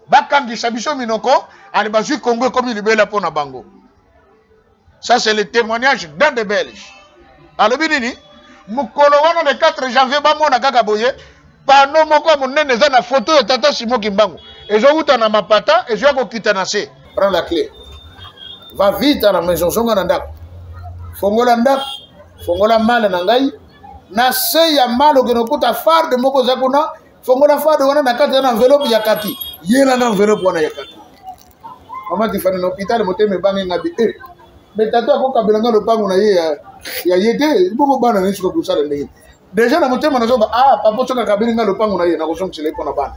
bakangisa biso minoko ali bazui Congo comme libela pona bango. Ça c'est le témoignage d'un des Belges. Alobi nini mukolo wana le 4 janvier ba mona kaka boye pano moko monene za na photo ya tata Simon Kimbangu ezo uta na mapata ezo ko kita na se. Prends la clé. Va vite à la maison zonga na ndako. Fongola ndako, fongola mala na ngai. Na se ya malo ke nokuta farde moko za kuna, fongola farde wana na kati na enveloppe ya kati. Yela na enveloppe wana ya kati. Mama tifani na hôpital moteme bangi ngabi mais tato akoka bilanga lopango na ye ya yete bongo bana nisi ko kusala ndenge. Déjà na motema na zoba papa soka kabilinga lopango na ye na kosongela ipona bana.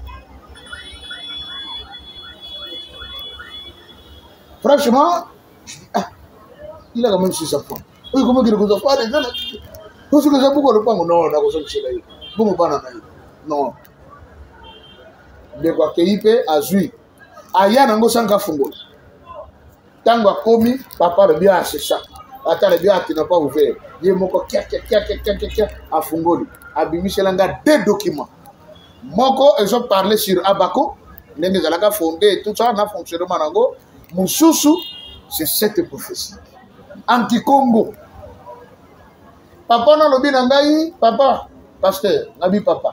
Franchement, il a quand même 600 points. Oui, comment il vous a fait des gens? Tout ce que j'ai beaucoup de points, non, la chose c'est là. Bon, non. De quoi qu'il peut azui. Aya nango sanga fungo. Tango a commis, papa le bien c'est ça. Attends le bien tu n'as pas ouvert. Il moko kia a fungo. Abimiselanga deux documents. Moko ils ont parlé sur Abako. Ndenge zalaka fondé tout ça na fonctionnement nango. Moussousou, c'est cette prophétie. Anti-Congo. Papa n'a lobi nangai, papa, pasteur, nabi papa.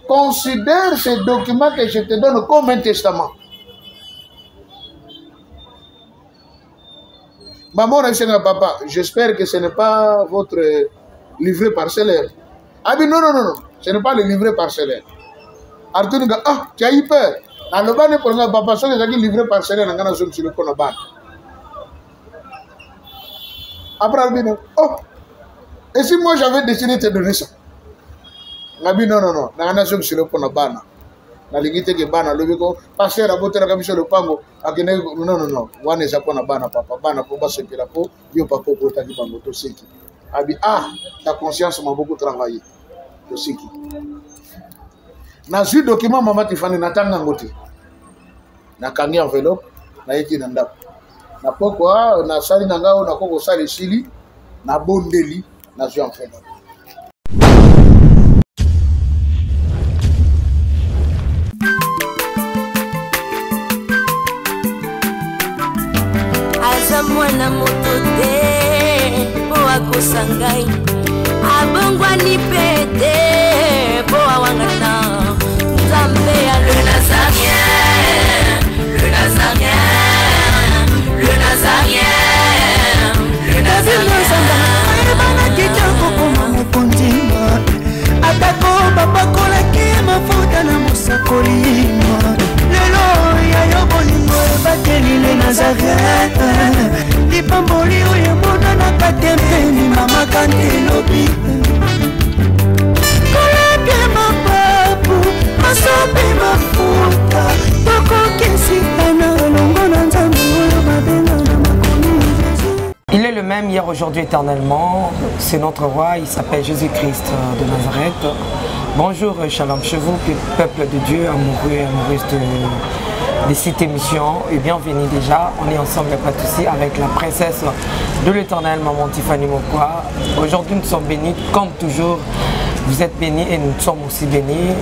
Considère ces documents que je te donne comme un testament. Maman a dit à papa, j'espère que ce n'est pas votre livret parcellaire. Ah oui, non, ce n'est pas le livret parcellaire. Arthur dit, tu as eu peur. Alors, papa, ça c'est livré par Seigneur, on a sur le Konaban. Après, il dit, et si moi j'avais décidé de te donner ça? Il dit, non, on a sur le Konaban. On a dit que Bana, le Bico, passer à botter la commission de Pango, non, one is upon a Bana, papa, Bana, pour passer la peau, yo papa, pour ta Bango, to Siki. Il dit, ta conscience m'a beaucoup travaillé, to Siki. Na su document mama tifani natanga ngoti na kangi enveloppe na yeki na ndako na poko na sali na ngao na koko sali sili na bondeli na su enveloppe. Aza mwana moto te po akosangai abongwa ni pete po awangana. Le Nazarien, le Nazarien, le Nazarien, le Il est le même hier, aujourd'hui, éternellement. C'est notre roi, il s'appelle Jésus-Christ de Nazareth. Bonjour, shalom chez vous, peuple de Dieu, amoureux et amoureuses de cette émission. Et bienvenue déjà, on est ensemble, il n'y a pas de souci, avec la princesse de l'éternel, maman Tiffany Mokwa. Aujourd'hui, nous sommes bénis, comme toujours. Vous êtes bénis et nous sommes aussi bénis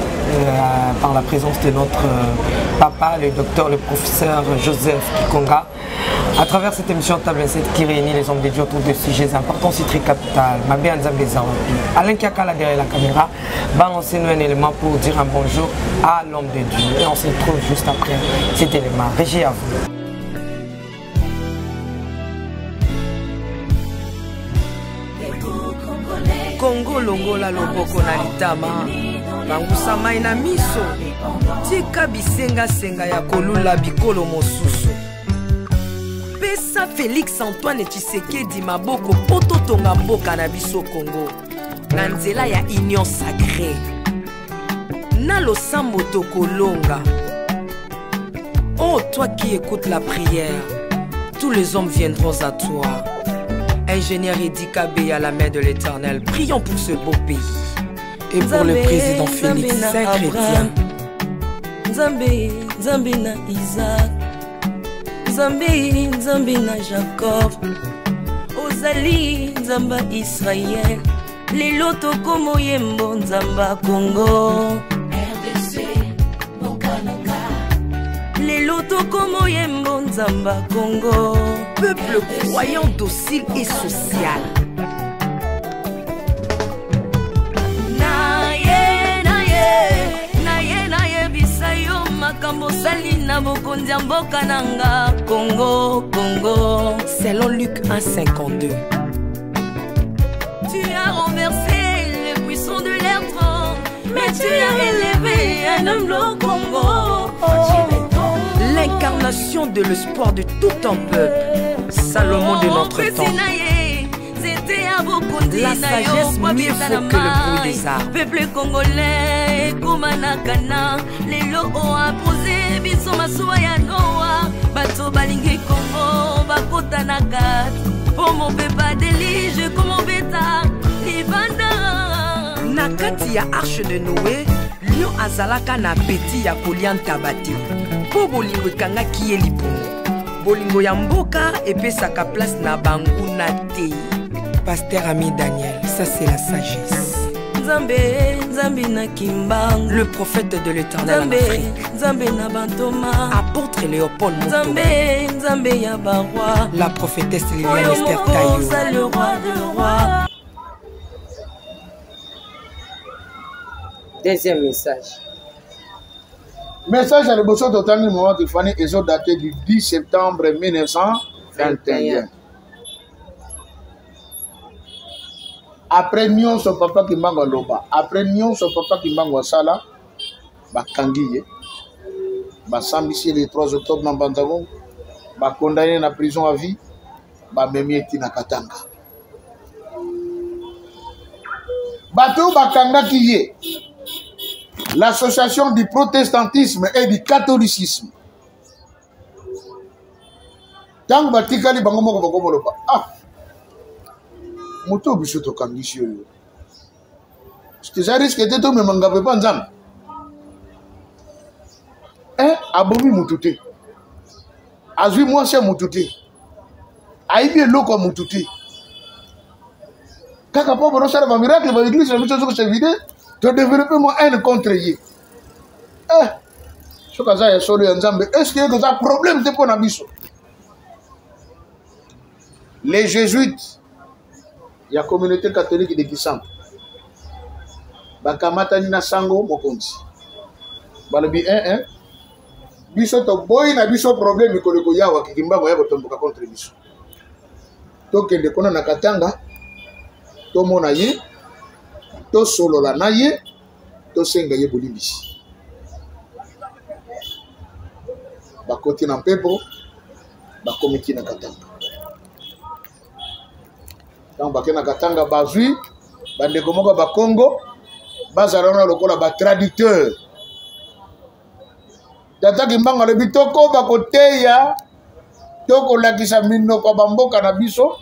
par la présence de notre papa, le docteur, le professeur Joseph Kikonga. À travers cette émission Table 7 qui réunit les hommes de Dieu autour de sujets importants, c'est très capital. Mabé Anzambé Zaropi. Alain Kiakala derrière la caméra, balancez-nous un élément pour dire un bonjour à l'homme de Dieu. Et on se retrouve juste après cet élément. Régie à vous. Congo longola loboko na litama bangusa mai na miso tika bisenga senga ya kolula bikolo mosusu pesa Félix Antoine Tshisekedi maboko poto tonga mboka na biso Congo na nzela ya union sacrée na losambo tokolonga. Oh toi qui écoutes la prière, tous les hommes viendront à toi. Ingénieur Edi Kabé à la main de l'Éternel, prions pour ce beau pays et pour le président Félix Saint-Chrétien. Nzambe, Nzambe na Isaac, Nzambe, Nzambe na Jacob, Ozali, Nzamba Israël, lelo tokomo yembo Nzamba Congo. RDC, Mokananga, tokomo yembo nzamba Congo. Peuple croyant docile et social. Salina bokonzi mboka nanga Congo, Congo. Selon Luc 1,52. Tu as renversé les puissants de l'air trône, mais tu as élevé un homme le Congo. L'incarnation de l'espoir de tout un peuple. Salomon de notre temps. La sagesse mieux faut que le bruit des arbres. Peuple congolais, Komanakana, les lots ont imposé, biso masuaya noa, bato balingi Congo, bakota nakat, pour mon pépa délige, comme mon bêta, libanda. Nakati ya arche de Noé, lion azalaka na beti ya kolianta bati. Po bolingo kanga kiye lipongo. Bolingo ya mboka epesaka place na bangu na te. Pasteur Ami Daniel, ça c'est la sagesse. Le prophète de l'Éternel en Afrique. Apôtre Léopold Moutou. La prophétesse Liliane Esther Taillot. Deuxième message. Message à l'émotion total du moment de Fanny Ezo daté du 10 septembre 1921. Après Nyon, son papa qui m'a loba. Après Nyon, son papa qui m'a sala. Ba kangiye. Ba sambisi le 3 octobre dans Banzago. Ba condamné na prison à vie. Ba memieti na Katanga. Bato ba kanga kiye. L'association du protestantisme et du catholicisme. Tant ba tikali bango moko bako loba. Ah. Moto biso to kangisi yo. Parce que ça risque de tomber mangabe pas nzam. Abomi mututé. Azui moi c'est mututé. Aibi loko mututé. Kaka po bono sala ba miracle ba église na biso se vide, to développer mo haine contre yé. Ce que ça est solo nzambe, est-ce que ça problème te pona biso? Les jésuites il y a la communauté catholique de Kissamp. Bakamata nina sango mokonzi. Balobi biso to boy na biso problème ikoleko yawa kikimba ya botomboka contre biso. To kende kona na Katanga to mona ye to solola na ye to senga ye bolimbisi. Bakoti na pepo bakomiti na Katanga. Donc bakena Katanga bazui bande komoka ba Congo bazalana lokola ba traducteur tata kimbanga le bitoko bakoteya toko lakisa minoko bamboka na biso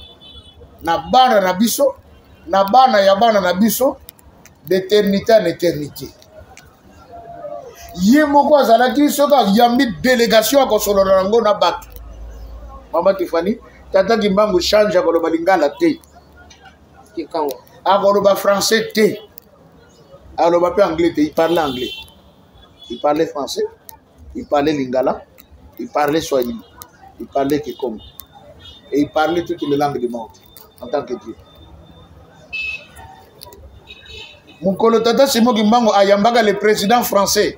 na bana na biso na bana ya bana na biso d'éternité en éternité ye moko azalaki soka yambi délégation ko solo nango na bato mama Tiffany tata kimbango change ko balingala te Agoloba français T. Agoloba pas anglais T. Il parlait anglais. Il parlait français. Il parlait lingala. Il parlait swahili. Il parlait kikongo. Et il parlait toutes les langues du monde en tant que Dieu. Mon colotata Simon Kimbango ayambaga le président français.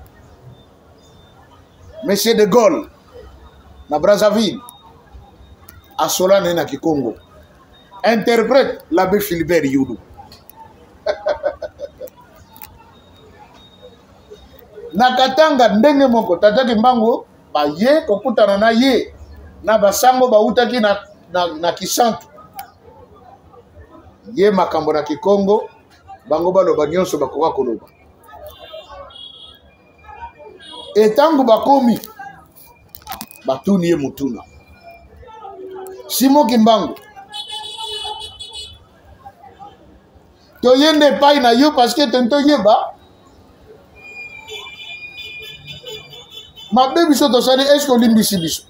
Monsieur de Gaulle. Na Brazzaville. A Solane na Kikongo. Interprète l'abbé Philibert Youlou. Nakatanga ndenge moko tata kimbango ba ye kokutana na ye na basango ba utaki na Kisantu. Ye makambo na Kikongo bango baloba nyonso bakoka koloba. Etango bakomi batuni ye mutuna. Simon Kimbango to yende pai na yo parce que tento yeba ma baby so to sali est-ce que limbisi biso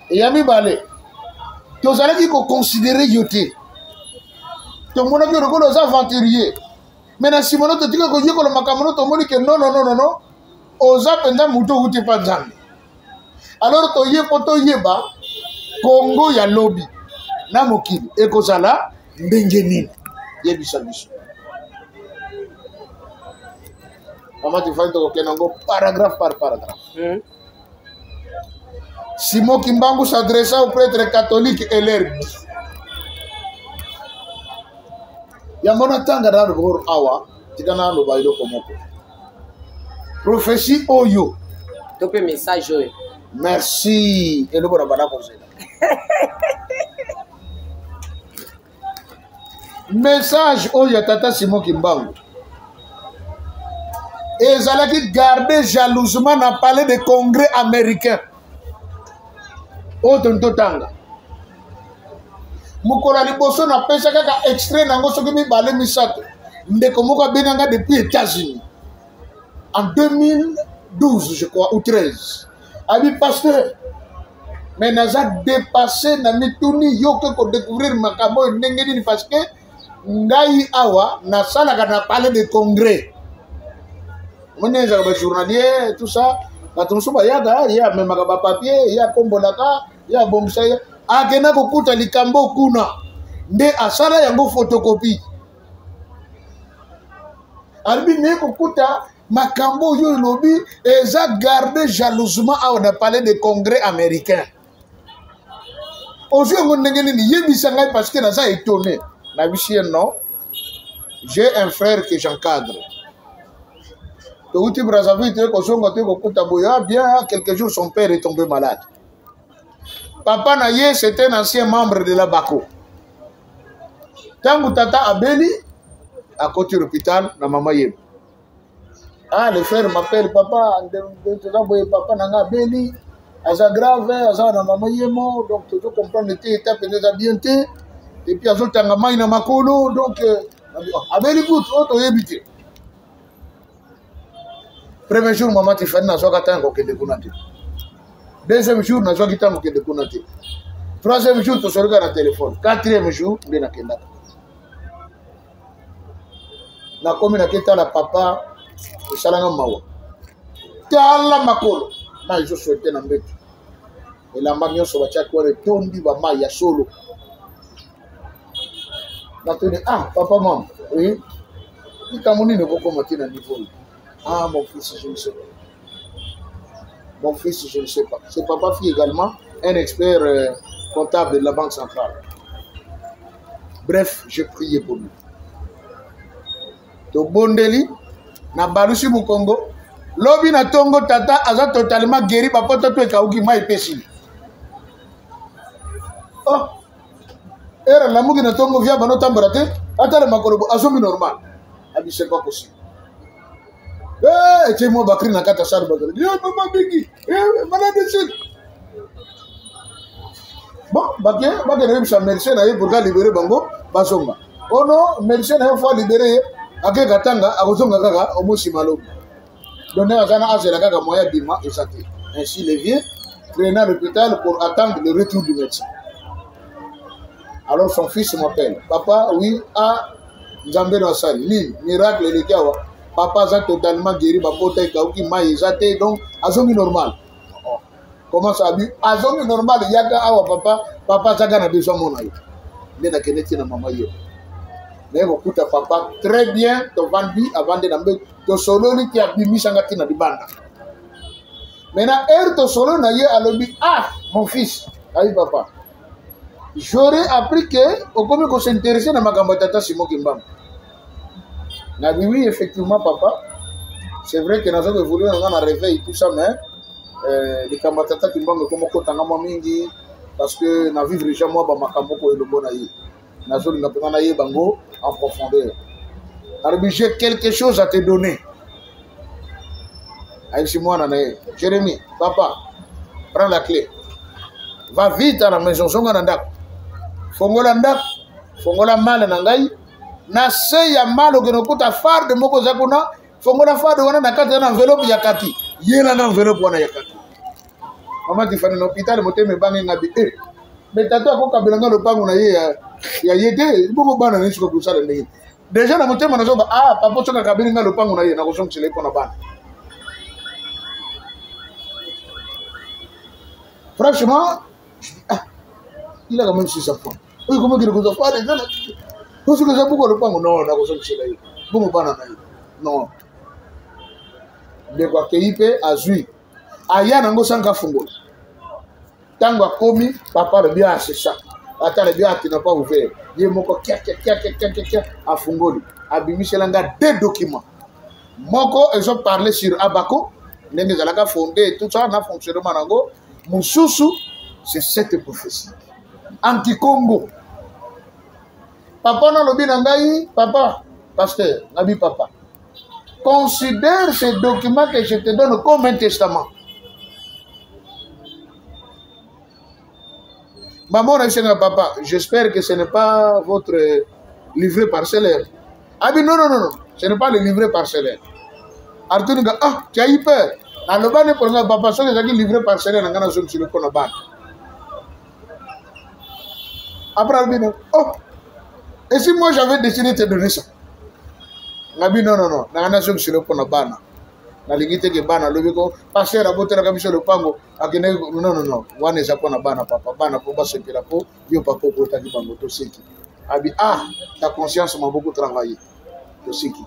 et yami balé to sali ko considérer yoté to mona ko rokolo za aventurier mais na simono to tika ko yeko lo makamono to moni que non oza penza mutu outi pa nzambe. Alors toye po toyeba Congo ya lobi na mokili ekozala ndenge nini yebisa biso. Mama tifali tokokenda ngo paragraphe par paragraphe. Simon Kimbangu s'adressa aux prêtres catholiques et leur dit Yamona tanga na bor awa tikana no bailo komoko. Prophétie oyo. Topé message oyo. Merci. Et le bon abana comme ça. Message oyo tata Simon Kimbangu. Et Zalaki gardé jalousement dans le palais de congrès américain. Otonto tanga. Mukola liboso na pesa kaka extrait nango soki mibale misato. Ndeko moko benanga depuis États-Unis. En 2012 je crois ou 13. Abi pasteur. Mais naza dépassé na mituni yoke ko découvrir makabo ndenge nini parce que ngai awa na sala kana palais de congrès. Mwenye za journalier tout ça. Batumsuba yaga ya memaka ba papier ya kombolaka ya bongisa ya akena kokuta likambo kuna nde asala yango photocopie albi ne kokuta makambo yo lobi eza garder jalousement on a parlé de congrès américain aussi on ndenge ni yebisa ngai parce que naza étonné na bichien non j'ai un frère que j'encadre. Touti Brazzaville, bien, quelques jours, son père est tombé malade. Papa Naye, c'était un ancien membre de la BACO. Tant que tata Abeli, à côté de l'hôpital, na maman Yem. Ah, le frère m'appelle, papa, papa Nanga Abeli, Aza grave, Aza na maman Yemo, donc tu comprends, l'été était peut-être bien té, et puis Azo Tangama na Makolo, donc, Abeli goûte, auto éviter. Premier jour, maman Tiffany n'a pas de déconaté. Deuxième jour, n'a pas de déconaté. Troisième jour, tu regardes le téléphone. Quatrième jour, tu n'as pas de na komi na keta la papa, salanga mawa. Tala makolo. Na je souhaite na mbetu. Et la magnon so bacha ko retondi ba ma ya solo. Na tuni ah papa maman, oui. Ni kamoni ne boko matina niveau. Ah, mon fils, je ne sais pas. Mon fils, je ne sais pas. C'est papa fille également, un expert comptable de la Banque centrale. Bref, j'ai prié pour lui. To Bondeli, na Balusi Mukongo, Lobi na Tongo Tata, aza totalement guéri, papa Toto et Kauki ma épesi. Oh, era la mugi na Tongo via bano tambrate, attends le makolobo, azomi normal. Abi, c'est pas possible. Eh, tu m'as bakri na kata sar bagari. Yo mama bigi. Malade c'est. Bon, bagé remsa merci na pour libérer bango basonga. Oh non, merci na fois libérer ake katanga akozonga kaka omosi malo. Donner azana azela kaka moya bima esate. Ainsi les vieux traînent à l'hôpital pour attendre le retour du médecin. Alors son fils m'appelle. Papa, oui, ah, Nzambe na sali. Ni miracle le kiawa. Papa a totalement guéri, papa a kauki maïzate, donc azomi normal. Comment ça a vu? Azomi normal, yaga awa papa zaga na besoin mon aïe. Mais na keneti na maman yo. Mais écoute papa très bien, to vandi avant de nambe to solo ni ki abimi sangati na dibanda. Maintenant to solo na ye alobi ah mon fils, aïe papa. J'aurais appris que au comme qu'on s'intéressait na makambo tata Simon Kimbangu. Na oui, effectivement, papa. C'est vrai que nous avons voulu un réveil tout ça, mais les camarades qui m'ont comme kotanga mingi parce que na vivre déjà moi ba makamoko et le bonaï. Na zone na pena na bango en profondeur. Alors j'ai quelque chose à te donner. Aïe moi na Jérémie, papa, prends la clé. Va vite à la maison zonga ndak. Fongola ndak, fongola mal na ngai. Na se ya malo que nokuta farde moko zakuna fongola farde wana na kati na enveloppe ya kati yela na enveloppe wana ya kati mama Tiffany na hôpital moteme bangi ngabi mais tata ko kabelanga lo pangu na ye ya yete boko bana ni siko kusala ndenge déjà na motema na zoba ah papa soka kabelanga lo pangu na ye na kosonga chele pona bana Franchement, je dis, ah, il a quand même 6 enfants. Oui, comment il nous a fait des gens? Parce que ça beaucoup le pango non, na koso mchela hiyo. Bongo bana na hiyo. Non. De kwa keipe azui. Aya nango sanga fungo. Tango akomi papa le bien c'est ça. Ata le bien qui n'a pas ouvert. Ye moko kia afungoli. Abimishelanga 2 documents. Moko ils ont parlé sur Abaco. Ndenge zalaka fondé tout ça na fonctionnement nango. Mususu c'est cette prophétie. Anti-Congo. Papa n'a lobby nangai, papa, pasteur, nabi papa. Considère ces documents que je te donne comme un testament. Maman a dit à papa, j'espère que ce n'est pas votre livret parcellaire. Ah oui, non, ce n'est pas le livret parcellaire. Arthur dit, ah, tu as eu peur. Alors, papa, ça, c'est le livret parcellaire, on a sur le Konaban. Après, il dit, oh, et si moi j'avais décidé de te donner ça? Nabi non, na sur le Konaban. Na ligite ke bana lobiko passer à boter la mission le pango akene non wane za kona bana papa bana po basse pila po yo papa ko ta ki bango to seki abi ah ta conscience m'a beaucoup travaillé to seki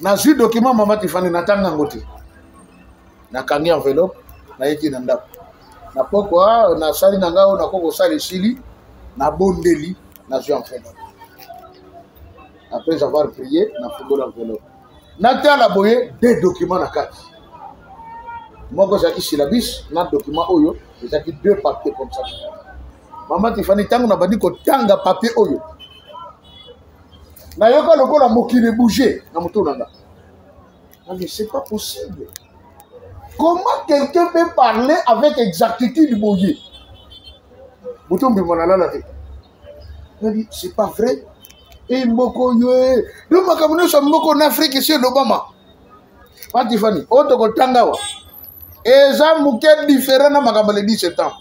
na zu document mama Tifani natanga ngoti na kangi enveloppe na yeki na ndap na poko na sali na ngao na koko sali sili na bondeli na zu enveloppe après avoir prié na fugo l'enveloppe. Nata la boye 2 documents na carte. Moi quand j'ai syllabus, na document oyo, j'ai 2 papiers comme ça. Maman Tifani tango na bandi ko tanga papier oyo. Na yoka lokola mokili bouger na moto nanga. Mais c'est pas possible. Comment quelqu'un peut parler avec exactitude boye? Moto mbimona la tête. Il dit c'est pas vrai. Et Mboko yoe. Le makamune so Mboko en Afrique ici l'Obama. Pas Tifani. Autre que Tangawa. Et ça mouket différent na makamale 17 ans.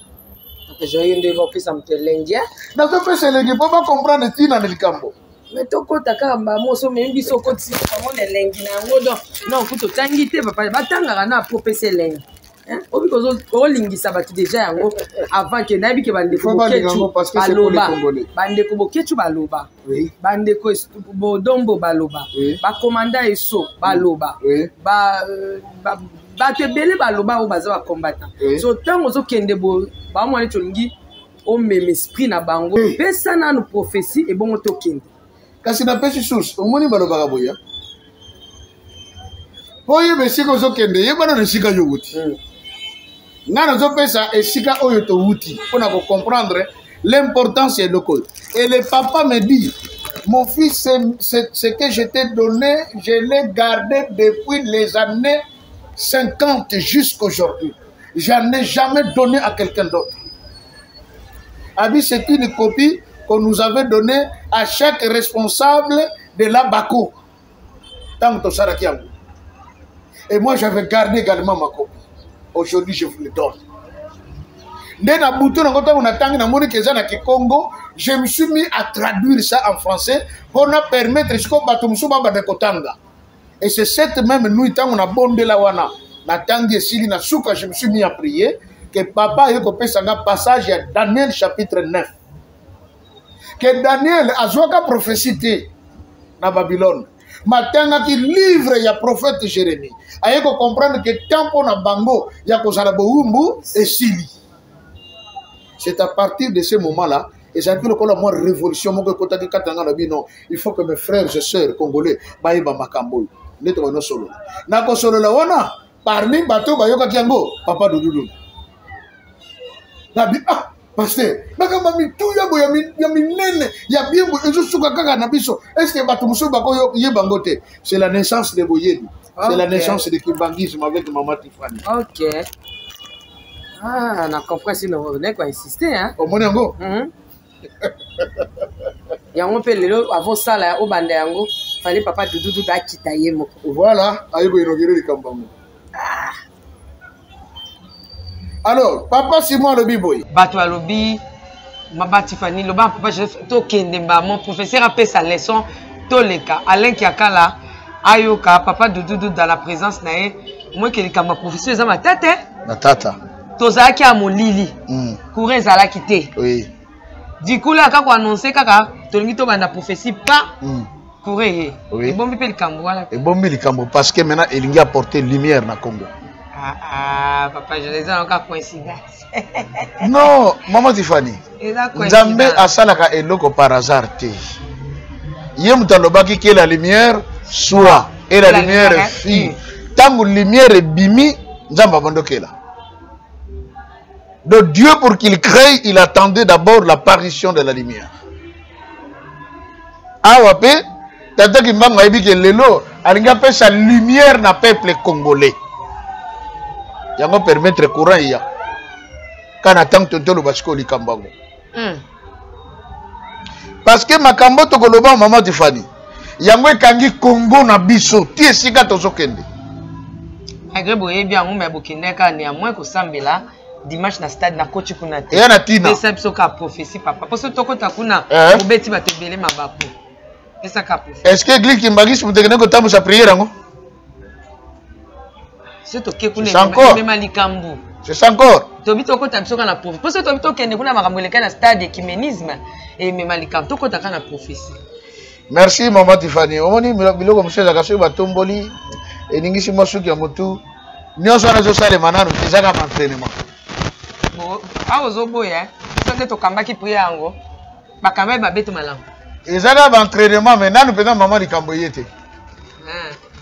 J'ai eu une dévocation de l'Indien. Dans ce pays, c'est l'Indien. Faut pas comprendre ce qu'il y a dans le campo. Mais toko taka mbamo so membi so koti comment de lengi na ngodo. Non, kuto tangite papa. Batanga na prophétie lengi. Hein? Obi kozo o lingisa batu déjà yango avant que nabi ke bande ko kechu baloba bande ko kechu baloba bande ko bodombo baloba ba commandant eso baloba ba te bele baloba o baza ba combattant so tango zo kende bo ba mo ne tolingi o même esprit na bango pesa na no prophétie et bon to kende kasi na pesi source o moni baloba ka boya boye besiko zo kende yebana na shika yoguti Nana Zopesa et Sika Oyoto Wuti pour comprendre l'importance de l'école. Et le papa me dit, mon fils, ce que je t'ai donné, je l'ai gardé depuis les années 50 jusqu'à aujourd'hui. Je n'en ai jamais donné à quelqu'un d'autre. Abi, c'est une copie qu'on nous avait donnée à chaque responsable de la Bako. Et moi, j'avais gardé également ma copie. Aujourd'hui, je vous le donne. Je me suis mis à traduire ça en français pour nous permettre de. Et c'est cette même nuit, quand on a bondé la wana, je me suis mis à prier que papa a fait un passage à Daniel chapitre 9. Que Daniel a joué prophétie dans Babylone. Matanga qui livre ya prophète Jérémie. Aye ko comprendre que tempo na bango ya ko zaraboumbu et sili. C'est à partir de ce moment-là et j'ai vu le moi révolution mon côté de katanga na bino. Il faut que mes frères et sœurs congolais baïba makambo. Neto no solo. Na ko solo la wana parmi bato bayoka kiango papa Doudou. Nabi ah pasteur, c'est la naissance de Boyedi. C'est la naissance de Kibangisme avec maman Tifani. Ok. Ah, on a compris si nous venons à insister. Hein? Au Monango. Yango pe lelo avant ça là au bande yango fallait papa Doudou da kitaye moko. Voilà, ayeko inaugurer le Kambango. Alors, papa Simon Lobi boy. Bato Alobi, Maba Tifani, Loba papa je to kendemba mon professeur a fait sa leçon toleka Alain Kiakala ayoka papa Doudou dans la présence nae moi que ma professeur za ma tata. Na tata. tozalaki ya molili courant ezalaki te oui du coup là kako annoncer kaka tolingi to banda prophétie pas courant ye ebombi pe likambo wana ebombi likambo parce que maintenant elingi apporter lumière na Congo. Papa je les ai encore coïncidence. Non maman Tiffany Nzambe asalaka eloko par hasard te ye mutalobaki que la lumière soit et la lumière fut tangu lumière bimi Nzambe abandokela. Donc Dieu pour qu'il crée il attendait d'abord l'apparition de la lumière. Awa pe tata kimbanga yebi ke lelo alinga pe sa lumière na peuple congolais. Yango permettre courant ya kana tant tonto lo basiko likambango. Parce que makambo to koloba maman Tiffany yango ekangi Congo na biso ti esika tozokende. Agré boye bien on me bokende ka ne moins ko sambela dimanche na stade na coach kuna te. Et na tina. Déception ka prophétie papa. Parce que toko takuna obeti batebele mabaku. Esa ka prophétie. Est-ce que église Kimbangisi mutekene ko tamu sa prière ngo? C'est ok kuna même malikambu. C'est encore. Tobi toko tabiso kana prophétie. Parce que tobi tokende kuna makambo leka na stade ecuménisme et même malikambu toko takana prophétie. Merci maman Tiffany. Omoni biloko monsieur Zakaso batomboli eningisi mosuki ya motu. Nyonso na zo sale manano ezaka entraînement. Ah ozoboya sote tokambaki prière yango bakamba babeto malamu ezaka entraînement mais nanu pena maman likambo yete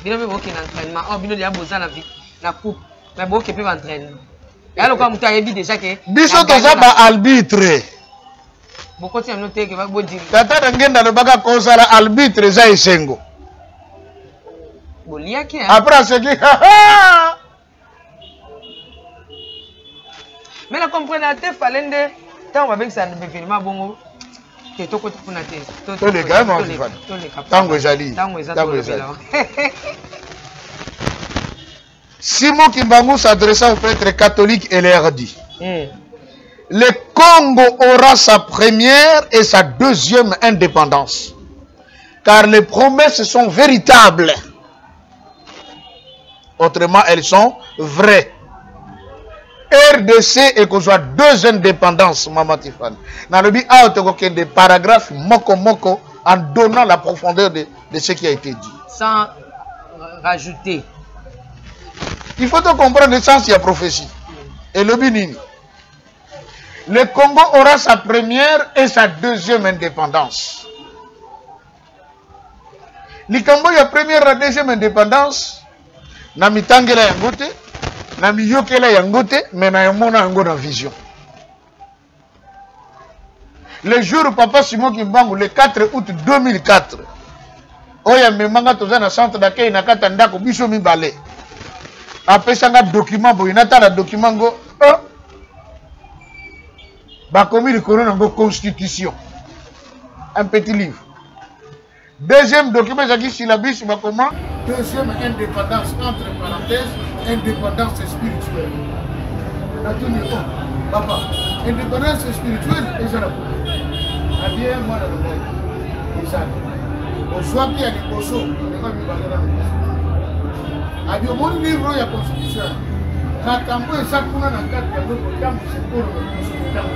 bino be boki na entraînement oh bino ya boza na vie na coupe mais boki pe entraînement ya lokwa mutu ayebi déjà que biso toza ba arbitre bokoti amno teke ba bodiri tata ngenda lo baka kozala arbitre za esengo boliaki après ce qui mais la comprenate falende tant avec ça ne événement bongo te toko kuna te to le gars mon frère tango ezali Simon Kimbangu s'adressa au prêtre catholique et leur dit le Congo aura sa première et sa deuxième indépendance car les promesses sont véritables autrement elles sont vraies. RDC et qu'on soit deux indépendances, Maman Tiffany. Dans le but, des paragraphes moko en donnant la profondeur de ce qui a été dit. Sans rajouter. Il faut comprendre le sens de la prophétie. Et le Bénin. Le Congo aura sa première et sa deuxième indépendance. Le Congo a la première et la deuxième indépendance. Namitangela yangote. Na miyokela yangote mais na yamona yango na vision. Le jour où papa Simon Kimbangu le 4 août 2004 oya memanga toza na centre d'accueil na kata ndako biso mibale apesanga document boy nata na document ngo ba komi likolo nango constitution un petit livre. Deuxième document zaki syllabus ba comment deuxième indépendance entre parenthèses indépendance spirituelle. Papa, indépendance spirituelle, et ça a bien moi dans le monde. Et ça, au soir qui a des poissons, on n'est pas mis dans le monde. A dit, mon livre, il y a constitution. Quand on peut ça, on a un cadre, il y a d'autres termes, c'est pour le temps.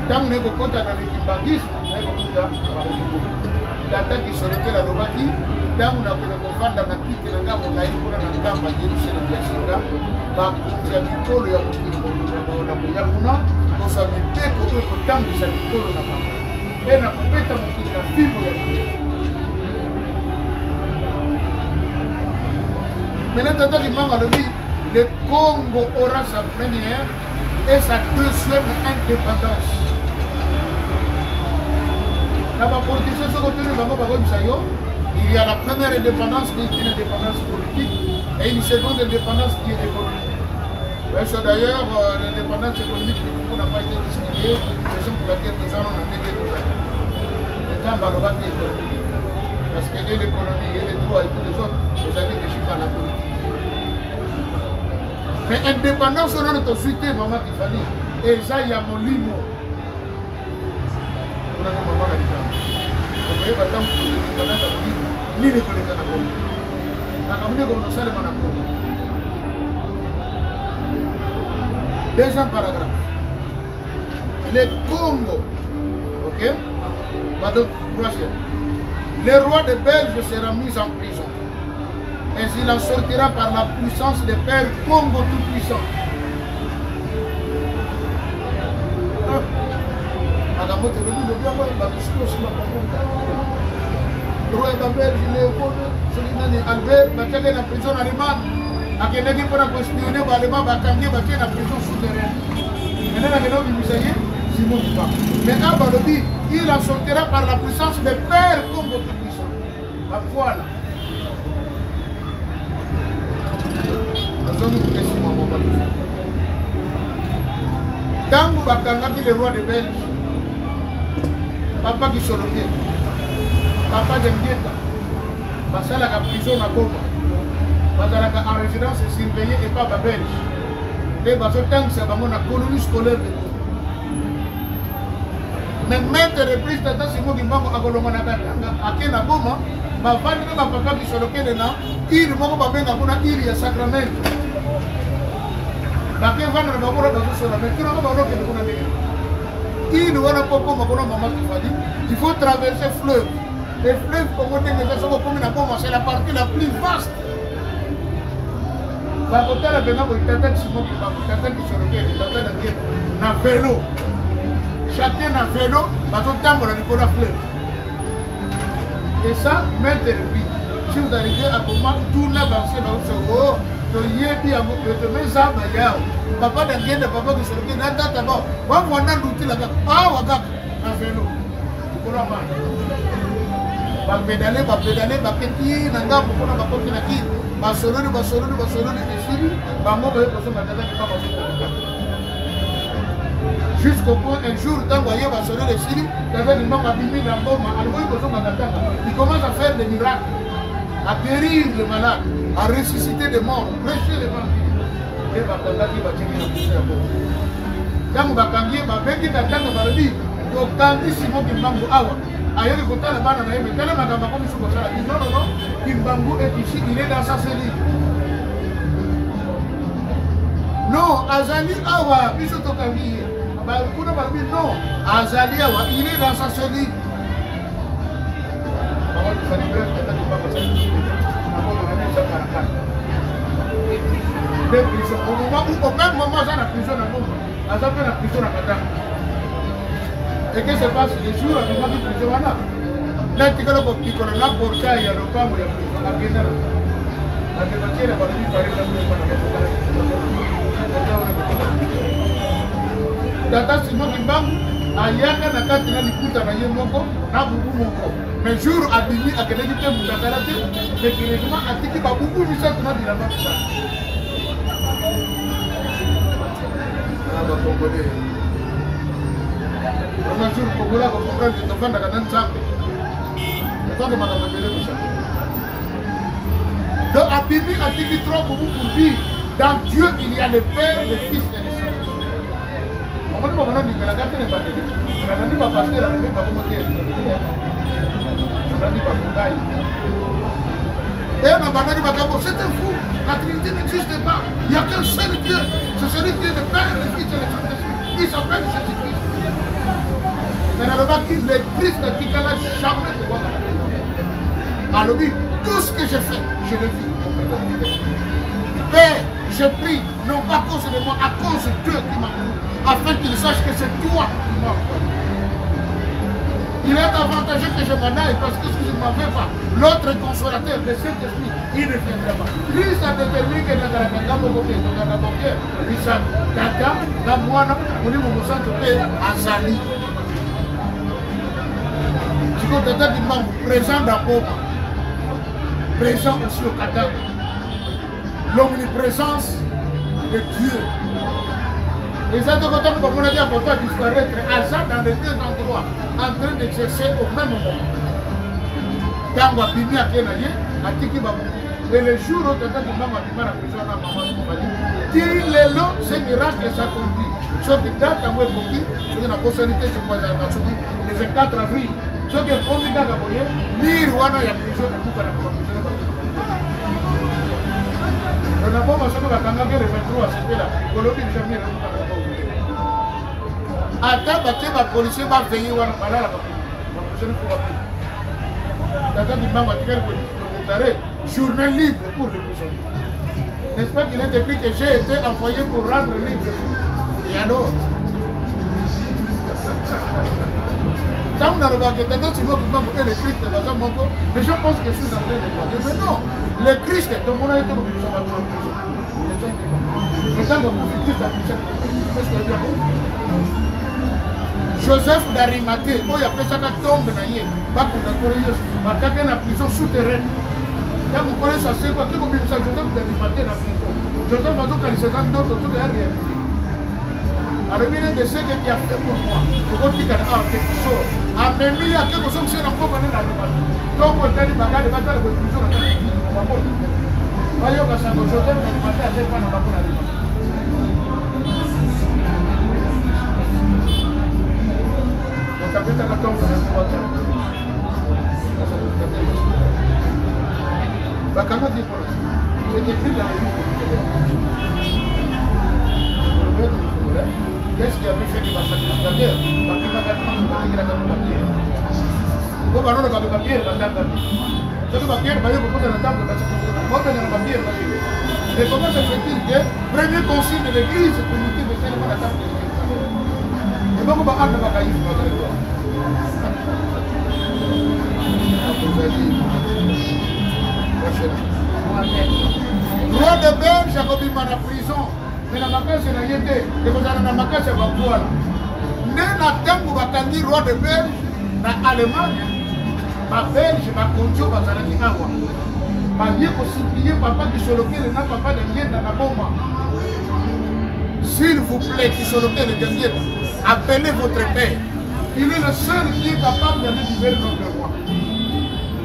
Tant qu'on est au compte dans l'équipagisme, on est au compte l'attaque qui se retient à l'Obaki. Damu na kuna kufanda na kiti na ngamo na ikuna na ngamba jerusi na biashara ba kutia mikolo ya kukiko na kuyakuna kosa miteko kwa tangu za mikolo na mama tena kupeta mkina fimbo ya Maintenant tata limanga le dit le Congo aura sa première et sa deuxième indépendance. La politique se retrouve dans ma parole il y a la première indépendance qui est une indépendance politique et une seconde indépendance qui est économique. D'ailleurs, l'indépendance économique du Congo n'a pas été distinguée, raison pour laquelle nous allons en aider tout ça. Le temps va le battre économique. Parce que l'économie et les droits et tous les autres, vous avez régi par la politique. Mais indépendance, on a notre suite, maman Tiffany, et ça, il y a mon limo. On a maman la différence. Vous voyez, par exemple, l'indépendance a dit, ni les collègues à la Congo. La Congo, comme nous sommes à la Congo. Deuxième paragraphe. Le Congo, ok? Pardon, troisième. Le roi de Belge sera mis en prison. Et il en sortira par la puissance des pères Congo tout-puissant. Roi de Belge, Léopold, Albert, Bachagé en prison allemande. A quelqu'un qui peut espionner l'Allemand, Bakangé, Baché en prison souterraine. Maintenant, Simon Kiba. Maintenant, Balobi, il en sortira par la puissance des pères Congo tout-puissant. Voilà. Tant que Bakangé, le roi de Belge, papa qui sont le papa de Ndieta, parce que la prison à Goma, parce que en résidence surveillée et pas belge. Et parce que tant que c'est la colonie scolaire. Mais maintes reprises, tata Simon Kimbango a Golomana à Kena Goma, ma femme et ma papa qui sont le Kena, il m'a pas bien à il y a Sacramento. Ma femme va me voir dans ce soir, mais tu n'as pas le Kena. Il ne va pas comme maman qui va dire, il faut traverser le fleuve. Les fleuves, c'est la partie la plus vaste. Vélo. Chacun a vélo, fleuve. Et ça, même si vous arrivez à comment tout l'avancer dans ce haut, papa d'Angien, papa de Soroké, d'abord, on a l'outil là-bas, un vélo. Va pédaler, petit, nanga, pour la porte de qui, Barcelone, jusqu'au point, un jour, quand vous voyez Barcelone et Syrie, il commence à faire des miracles, à guérir les malades, à ressusciter les morts, prêcher les morts. Et Bakangaki va tirer la poussière. Quand Bakangi va béquer ta tête, va le dire, Kandi Simon Kimbangu Awa. Ailleurs, il faut aller à la mais tellement ma gamme comme ça. Non, Kimbangu est ici, il est dans sa cellule. Non, Azali Awa, Biso Tokami. Non, Azali Awa, il est dans sa cellule. Au même moment, ça la prison à Goma. À ça, la prison à Qatar. Et qu'est-ce qui se passe? Les jours, il y a des prison là. Là, tu as le petit colonel pour ça, il y a le pas, il y a la guénère. La débattière, elle va lui parler de la Tata Simon Kimbangu, Ayaka Nakati Nalikuta Nayemoko, Nabubu Moko. Mais jour à Bili, à Kenedite Moudakarate, mais qui est vraiment à Tiki Babou, Michel Tonadi la Mapsa. Un jour, Kogola va comprendre que tu vas faire un ensemble. Et quand tu m'as appelé le chat. Donc, à Bibi, à Tiki trop pour dire, dans Dieu, il y a le Père, le Fils et le Saint-Esprit. On va dire que la carte n'est pas terrible. On va dire que passer la même pas comme dire. On va dire que et on va dire que c'est un fou. La Trinité n'existe pas. Il n'y a qu'un seul Dieu. C'est celui qui est le Père, le Fils et le Saint-Esprit. Il s'appelle Jésus-Christ. Mais dans le bas, le Christ qui n'a jamais de voir. Alors, tout ce que je fais, je le vis. Père, je prie, non pas à cause de moi, à cause de Dieu qui m'a pris, afin qu'il sache que c'est toi qui m'as pris. Il est avantageux que je m'en aille parce que si je ne m'en vais pas, l'autre consolateur, le Saint-Esprit, il ne viendra pas. Lui, ça détermine que dans la Kakamokoke, dans la Boké, il s'est Kaka, Gamouana, on dit mon sang de paix, Azali. Tu peux te dire présent dans Boba, présent aussi au Qatar. L'omniprésence de Dieu. Les autres côtés, comme on a dit, pour toi disparaître, Azad dans les deux endroits, en train d'exercer au même moment. Quand on va finir à Kenaye, à Tiki Babou. Et le jour où tu as dit, maman, tu vas la prison à maman, tu vas dire, tire les lots, c'est miracle et ça conduit. Sauf que dans ta mouette, c'est une possibilité, je crois, le 24 avril. Sauf que pour nous, dans la moyenne, l'Irwana, il y a prison de Bouka, la prison. On a pas mentionné la Kangake le 23, c'était là. Colombie jamais attends batie bapolisier baveille wana balala bapolisier ne faut pas tata Dimbangu atikali déclaré journée libre pour les prisonniers. N'est-ce pas qu'il est écrit que j'ai été envoyé pour rendre libre? Et alors quand on a remarqué que le Christ est dans un monde, les gens pensent que je suis en train de croire. Mais non, le Christ est dans mon avis comme nous sommes en prison. Les gens ont vu Christ à Christ. Joseph d'Arimathée, il a fait ça quand tombe dans l'île. Il a fait la prison souterraine. Quand vous connaissez ça, c'est quoi? Qui vous dit ça? Joseph d'Arimathée dans la prison. Joseph a dit qu'il s'est dans d'autres, tout est arrivé. Alors, il de ce qu'il a fait pour moi. Pour dire qu'il a quelque chose. A même il y a quelque chose qui est encore dans la prison. Donc, on a dit bagarre, bagarre, de prison. Voyez, on va s'en Joseph d'Arimathée à chaque fois dans la prison. C'est écrit dans le qu'est-ce qui avait fait qu'il va sacrifier? Et comment se fait-il que le premier concile de l'église primitive est tellement la table de l'église? Et donc on va avoir la caïf. Roi de Belge a commis la prison. Mais la macasse est la yété. Et vous avez la macasse à Bamboula. Né la temple où va tenir roi de Belge, dans l'Allemagne, ma Belge, ma conjo, ma zalaki awa. Ma vie pour supplier papa qui se lequel n'a papa de lien dans la bombe. S'il vous plaît, qui se lequel de lien, appelez votre père. Il est le seul qui est capable de libérer notre roi.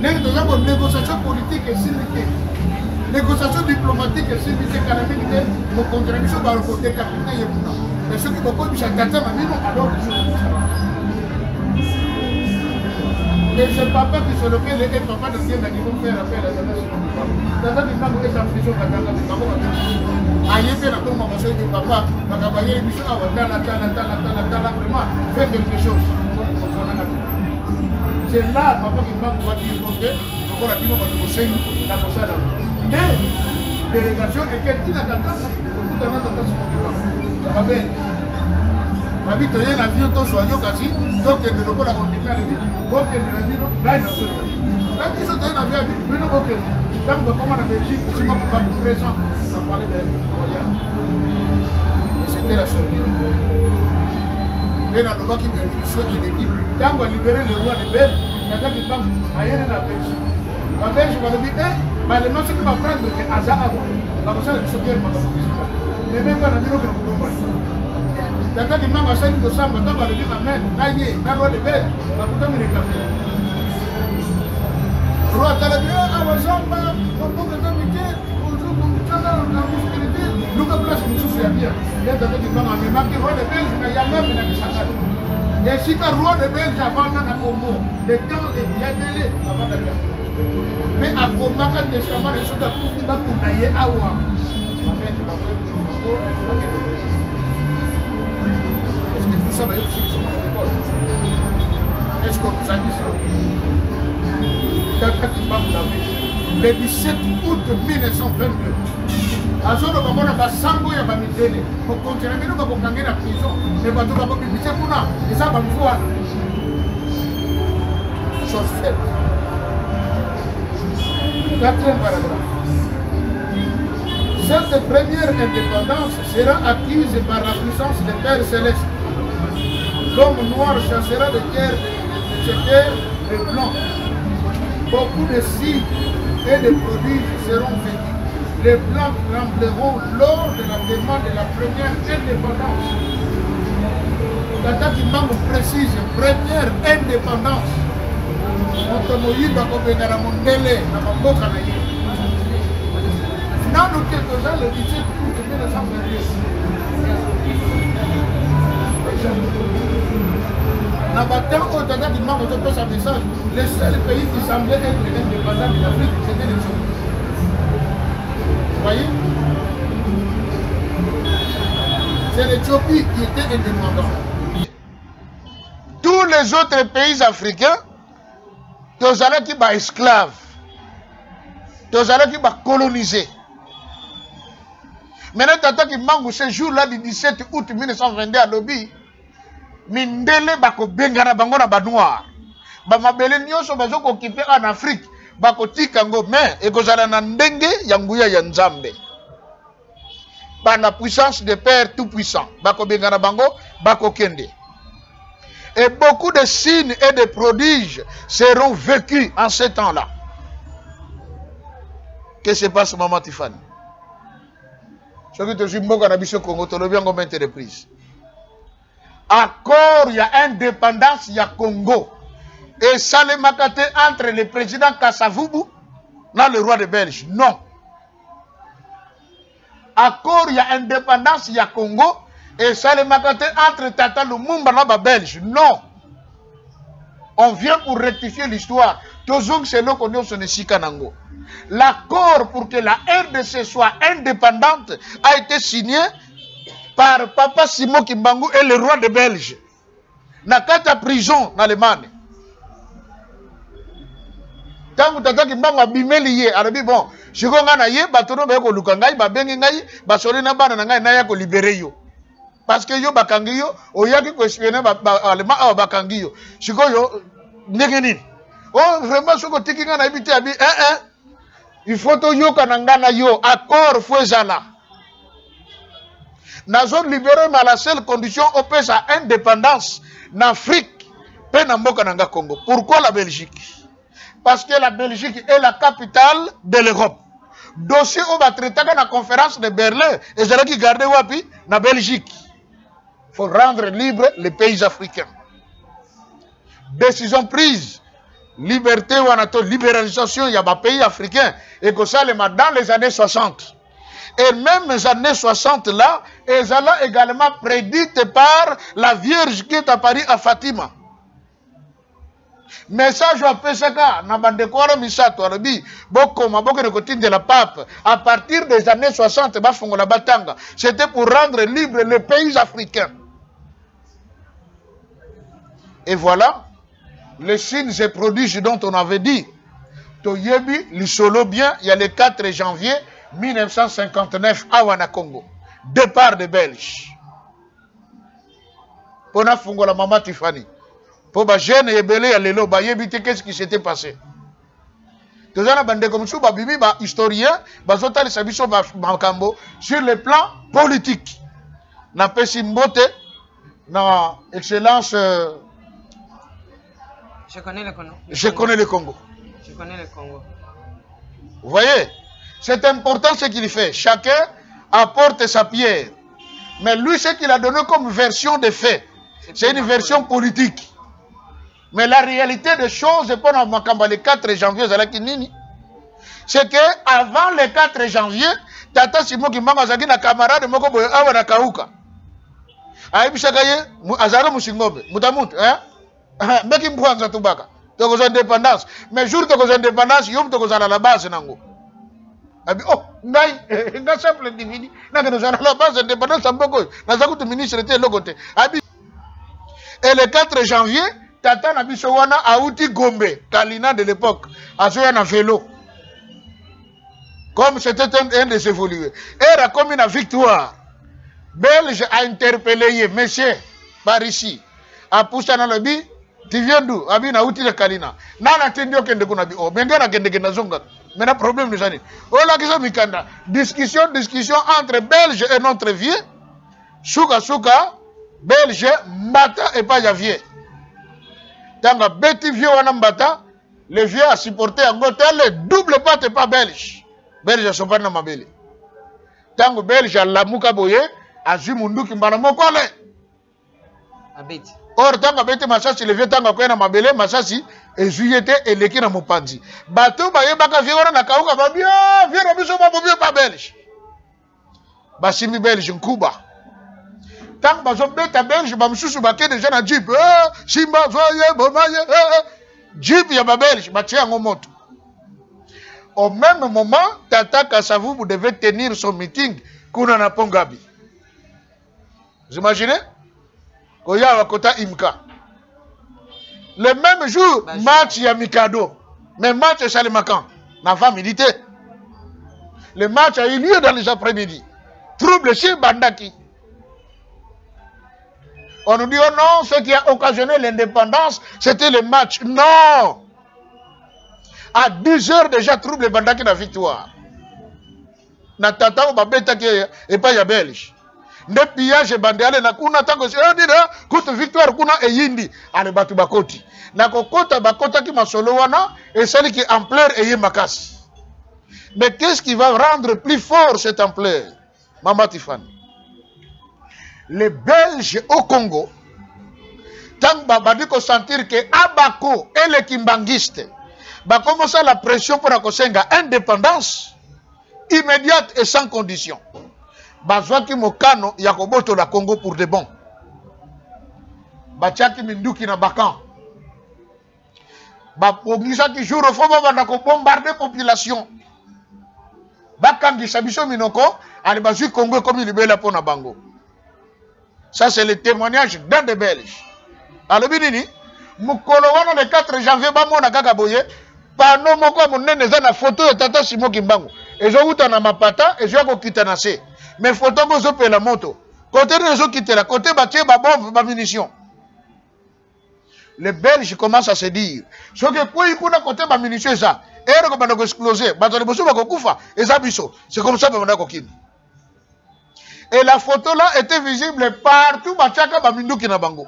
Nous avons une négociation politique et civique. Négociation diplomatique et civique économique, nos contributions dans le côté capitaine. Et ceux qui vont pas du alors et c'est papa qui se lequel est papa de Dieu qui vont faire appel à la nation. Dans un moment où est en prison, aïe, la tombe à monsieur du papa, la cabaye, les bichons, vraiment, faire quelque chose. C'est là, papa, qui m'a dit, ok, on va dire, on va négocier la prochaine. Mais, délégation, et quelqu'un n'a pas tout un autre ça va bien. Ma vie, tu as un avion, tu as un quasi, donc il ne peut pas la continuer à la vie. Donc il ne l'a dit, là, il n'a pas dit. Là, ils sont un avion, mais non, ok. Quand on va en Belgique, si on ne peut pas être présent, on va parler de voyage. C'était la seule. Et dans le bas qui me souhaite une équipe, quand on va libérer le roi de Belge, il y a des gens qui pensent ailleurs dans la Belgique. La Belgique va le dire, mais le nom, c'est qu'il va prendre le hasard avant. La personne est sauter le magasin. Mais même quand on a dit que nous pouvons pas. Tata di mama sali de samba, tata le dit amen, naïe, na roi de Belge, la putain de café. Roi de la Belge, à la samba, on peut que t'habiter, on joue comme ça dans la musculité, nous que place nous souffle bien. Et tata di mama, mais marqué roi de Belge, il y a même une chacun. Et si tu roi de Belge avant dans Congo, le temps est bien délai avant d'aller. Mais à Congo, quand les chamans les choses à tout, il va pour naïe à Ouah. Est-ce qu'on vous a dit ça? Le 17 août 1922, à ce moment là, Sango ya Bamidele, pour continuer, nous allons gagner la prison, mais nous allons publier pour nous, et ça va me voir. Chose faite. 4e paragraphe. Cette première indépendance sera acquise par la puissance des Pères célestes. L'homme noir chassera de terre de terre et blanc. Beaucoup de signes et de prodiges seront faits. Les blancs trembleront lors de la demande de la première indépendance. Tata qui manque précise, première indépendance. Montomoïba Kobenara Mondele, Namamboka Naïe. Dans nos quelques-uns, le 17 août 1922. Dans le temps où Tata qui manque de sa message, le seul pays qui semblait être indépendant de l'Afrique, c'était les Togo. Vous voyez? l'Éthiopie qui était indépendant. Tous les autres pays africains, tous allés qui sont esclaves, tous allés qui sont colonisés. Maintenant, tata qui manque ce jour-là du 17 août 1922 à Lobi, Mindele bako bengana bango na banoir. Ba mabele nyonso bazo ko occupé en Afrique, bako tikango mais ekozala na ndenge ya nguya ya Nzambe. Par la puissance de Père tout-puissant, bako bengana bango, bako kende. Et beaucoup de signes et de prodiges seront vécus en ce temps-là. Qu'est-ce qui se passe, Maman Tiffany? Ce qui te dit, Mboka na biso Congo, tu l'as bien combien de reprises. Accord, il y a indépendance, il y a Congo. Et ça les macaté entre le président Kasavubu et le roi de Belge. Non. Accord, il y a indépendance, il y a Congo. Et ça les macaté entre Tata Lumumba et le Belge. Non. On vient pour rectifier l'histoire. Toujours c'est là qu'on est sur le Sikanango. L'accord pour que la RDC soit indépendante a été signé par Papa Simon Kimbangu et le roi de Belge. Nakata prison en Allemagne. Tant que Tata Kimbangu a bimeli ye, a dit bon, je vais aller batono ba ko lukangai ba bengi ngai ba sori na bana ngai na ya ko libérer yo. Parce que yo bakangi yo, o yaki ko espionner ba allemand ba bakangi yo. Siko yo ndenge nini? Oh vraiment soko tikinga na ibité abi il faut to yo kanangana yo accord fouezala. Na zone libérée mais à la seule condition on peut sa indépendance en Afrique pe na mboka nanga Congo. Pourquoi la Belgique? Parce que la Belgique est la capitale de l'Europe. Dossier au va traiter dans la conférence de Berlin et c'est là qui garde wapi na Belgique. Il faut rendre libre les pays africains. Décision prise. Liberté ou anato libéralisation, il y a des pays africains. Et que ça, dans les années 60. Et même les années 60 là, elles ont également prédite par la Vierge qui est apparue à Fatima. Message à Pesaka, Nabandekora Misato, Arabi, Bokoma, de la Pape, à partir des années 60, Bafongola Batanga, c'était pour rendre libre les pays africains. Et voilà, les signes et prodiges dont on avait dit, Toyebi, l'Isolo bien, il y a le 4 janvier 1959 à Wana-Congo, départ des Belges. Pour la Fongola Maman Tiffany. Pour les jeunes et belé, qu'est-ce qui s'était passé? Tous les bandés comme ça, les historiens, sur le plan politique. Na Pessimbote, na excellence. Je connais le Congo. Je connais le Congo. Je connais le Congo. Vous voyez, c'est important ce qu'il fait. Chacun apporte sa pierre. Mais lui, ce qu'il a donné comme version des faits, c'est une version politique. Mais la réalité des choses, pendant le 4 janvier, c'est que avant le 4 janvier, Tata Simon Kimbangu azaki na camarade moko boye awa na kauka. Aibisaka ye azara musingobe, mutamuntu, meki mbwanza tubaka. Toko indépendance. Mais jour toko indépendance, yom toko à la base nango. Abi oh, ngai, nga simple individu, na que nous à la base indépendance amboko. Na zakutu ministre était logote. Abi et le 4 janvier, Tata Nabisowana a outi Gombe, Kalina de l'époque, a joué un vélo. Comme c'était un des évolués. Elle a commis une victoire. Belge a interpellé, monsieur, par ici. A poussé dans le bi, tu viens d'où? Abi na outi le Kalina. Nana tendio kende kunabi. Oh, bengena kende kenda zonga. Maintenant, problème nous a dit. Oh, la question mikanda. Discussion entre Belge et notre vieux. Souka, Belge, Mbata et pas Javier. Dans le petit vieux Wanambata, le vieux a supporté un hôtel, le double pâte pas belge. Belge a sopa na mabele. Dans le belge a la moukaboye, a Zumundu qui m'a mokole. Abeti. Or, dans le bête Massassi, le vieux tanga koye na mabele, Massassi, et Juyete et l'équipe na Mopandi. Bateau, baye baka vieux na kauka, va bien, vieux na biso pas belge. Basimi belge, Nkuba. Tant que je suis belge, je suis déjà dans Jeep. Simba, voyez, bomaye, Jeep, il y a belge, je suis en moto. Au même moment, Tata Kasavubu devait tenir son meeting Kuna Pongabi. Vous imaginez? Koya Wakota Imka. Le même jour, match Yamikado. Mais match Salimakan. N'a pas milité. Le match a eu lieu dans les après-midi. Trouble chez Bandaki. On nous dit, oh non, ce qui a occasionné l'indépendance, c'était le match. Non! À 10 heures déjà, trouble Bandaki la victoire. Natata ou Babeta qui est pas ya belge. Ne pillage bandale na kuna tango se dira kutu victoire kuna e yindi ale batu bakoti. Na kokota bakota ki masolo wana et celle qui ampleur et makasi. Mais qu'est-ce qui va rendre plus fort cette ampleur? Maman Tiffany. Les Belges au Congo, tant babadi ko sentir que Abako et les Kimbangistes va commencer la pression pour akosenga indépendance immédiate et sans condition. Bazwaki mokano ya koboto la Congo pour de bon. Bachaki minduki na bakan. Bapogisa ki jour au fond banda ko bombarder population. Bakangi sabiso minoko ali bazui Congo comme libela pona bango. Ça c'est le témoignage d'un des Belges. Alors binini mukolo wana le 4 janvier ba mona kaka boye pano moko monene za na photo ya tata Simo Kimbangu. Ezo uta na mapata ezo ko kitana se. Mais photo bozo pe la moto. Côté ezo kitela côté batie ba bombe ba munitions. Les Belges commencent à se dire ce que quoi ikuna côté ba munitions ça. Et ko bana ko exploser, ba to bozo ba ko kufa eza biso. C'est comme ça ba bana ko kin. Et la photo là était visible partout ba chaka ba minduki na bango.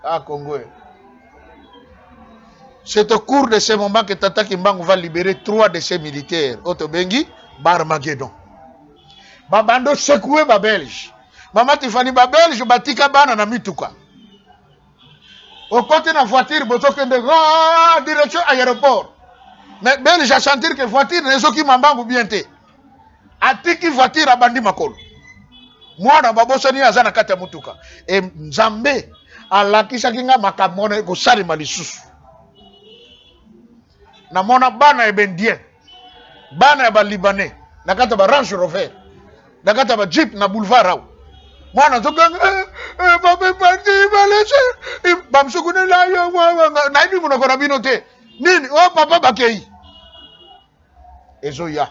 Ah Congo. C'est au cours de ce moment que Tata Kimbangu va libérer 3 de ses militaires. Otobengi, Barmageddon. Babando secoué ba Belge. Maman Tiffany ba Belge batika bana na mituka. Au côté de la voiture, bozo kende direction aéroport. Mais Belge a sentir que voiture ne soki mambangu bien te. Atiki voiture abandi makolo. Mwana babosani azana kata mutuka. Et Nzambe alakisa kinga makamone ko sali malisusu. Na mona bana ebendien. Bana ya ba libanais. Nakata ba Range Rover. Nakata ba Jeep na boulevard raw. Mwana zokanga papa parti balese. Bamsukune la yo na ibi munoko na bino te. Nini o papa bakei. Ezoya.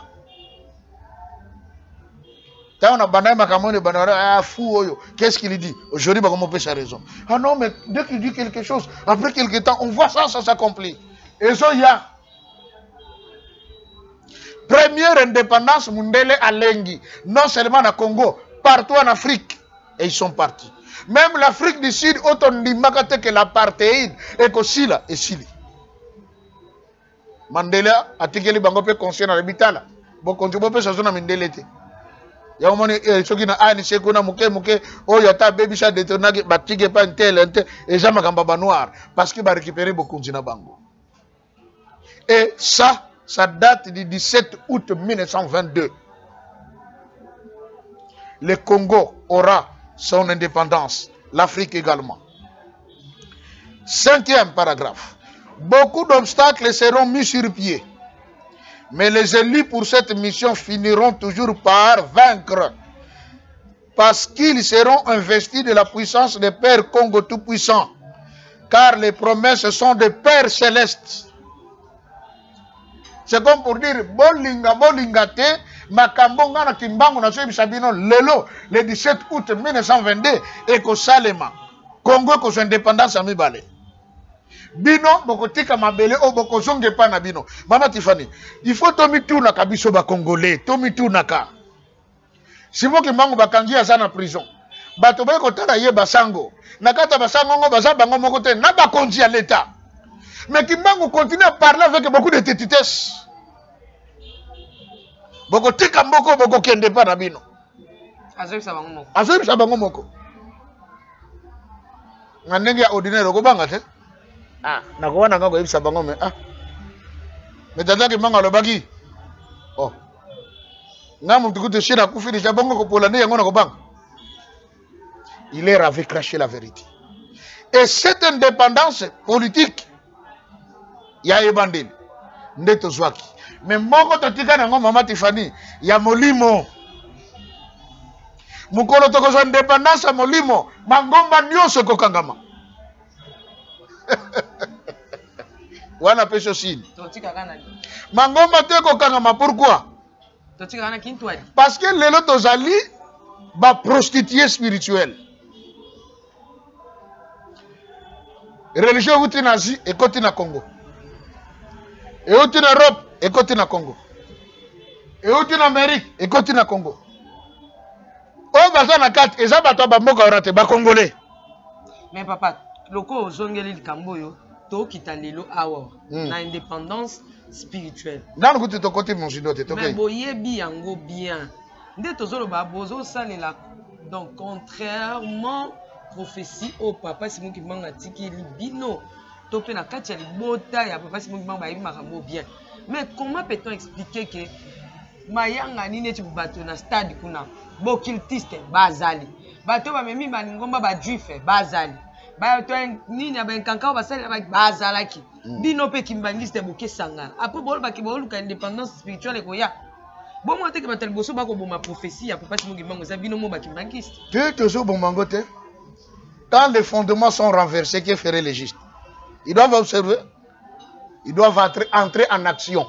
Quand on a banane makamone banane fou oyo. Qu'est-ce qu'il dit? Aujourd'hui bah comment peut sa raison. Ah non mais dès qu'il dit quelque chose, après quelque temps, on voit ça s'accomplit. Ezoya. Première indépendance Mundele à Lengi, non seulement au Congo, partout en Afrique. Et ils sont partis. Même l'Afrique du Sud, autant dit que l'apartheid est aussi là, et si. Mandela a tigeli bango pe conscient na l'hôpital. Bon contribuer pe saison na Mandela te. Ya omoni soki na ani seko na muke oyo ata baby chat détonaki batige pa ntel et ja makamba ba noir parce que ba récupérer beaucoup na bango. Et ça date du 17 août 1922. Le Congo aura son indépendance, l'Afrique également. 5e paragraphe. Beaucoup d'obstacles seront mis sur pied. Mais les élus pour cette mission finiront toujours par vaincre. Parce qu'ils seront investis de la puissance des Pères Congo Tout-Puissants. Car les promesses sont des Pères Célestes. C'est comme pour dire, bolinga te, makambonga na Kimbangu na soyebi sabino lelo, le 17 août 1922, et ko salema. Congo ko son indépendance à mibale. Bino, boko tika mabele, o boko zonge pa na bino. Mama Tiffany, il faut tomi tout na kabiso ba Congolais, tomi tout na ka. Si vous Kimbangu bakangi aza na prison, bato ba ko tala ye basango. Nakata basango ngo baza bango moko te na bakonzi à l'état. Mais Kimbangu continue à parler avec beaucoup de tétitesse. Boko tika mboko boko kende pa na bino. Azoyi sa bango moko. Azoyi sa bango moko. Ngandenge ya ordinaire ko banga te. Ah, nakowana ngako yebisa bango me mais tata Kimbangu alobaki. Oh. Ngamu tukuti shina kufiri cha bongo ko polane yango na ko banga. Il leur avait craché la vérité. Et cette indépendance politique ya ebandeli ndeto zwaki. Mais moko totika nango Mama Tiffany ya molimo. mukolo tokozwa indépendance ya molimo mangomba nyonso ekokangama wana peso sini mangomba te ekokangama. Pourquoi? Parce que lelo tozali ba prostituée spirituelle. Religion euti na Asie ekoti na Congo, euti na Europe ekoti na Congo, euti na Amérique ekoti na Congo. Oyo baza na kati eza bato ba mboka wana te ba congolais. Mais papa, loko ozongeli likambo yo to kita lelo awa na indépendance spirituelle. Nanu kuti to koti monjido te to ke. Mais boyebi yango bien. Nde tozolo ba bozo salela donc contrairement prophétie au papa Simon Kimbangu tiki libino to pe na kati ya libota ya papa Simon Kimbangu ba yebi makambo bien. Mais comment peut-on expliquer que mayanga nini ti bato na stade kuna bokiltiste bazali bato ba memi balingomba ba juif bazali bato nini ya bankanka basali bazalaki bino pe kimbangiste bokesanga après bolo ba kiboluka indépendance spirituelle ko ya bon moi te ke batal boso ba ko boma prophétie ya papa Simon Kimbangu za bino mo ba kimbangiste tu toujours bon mangote quand les fondements sont renversés que ferait les justes? Ils doivent observer, ils doivent entrer en action.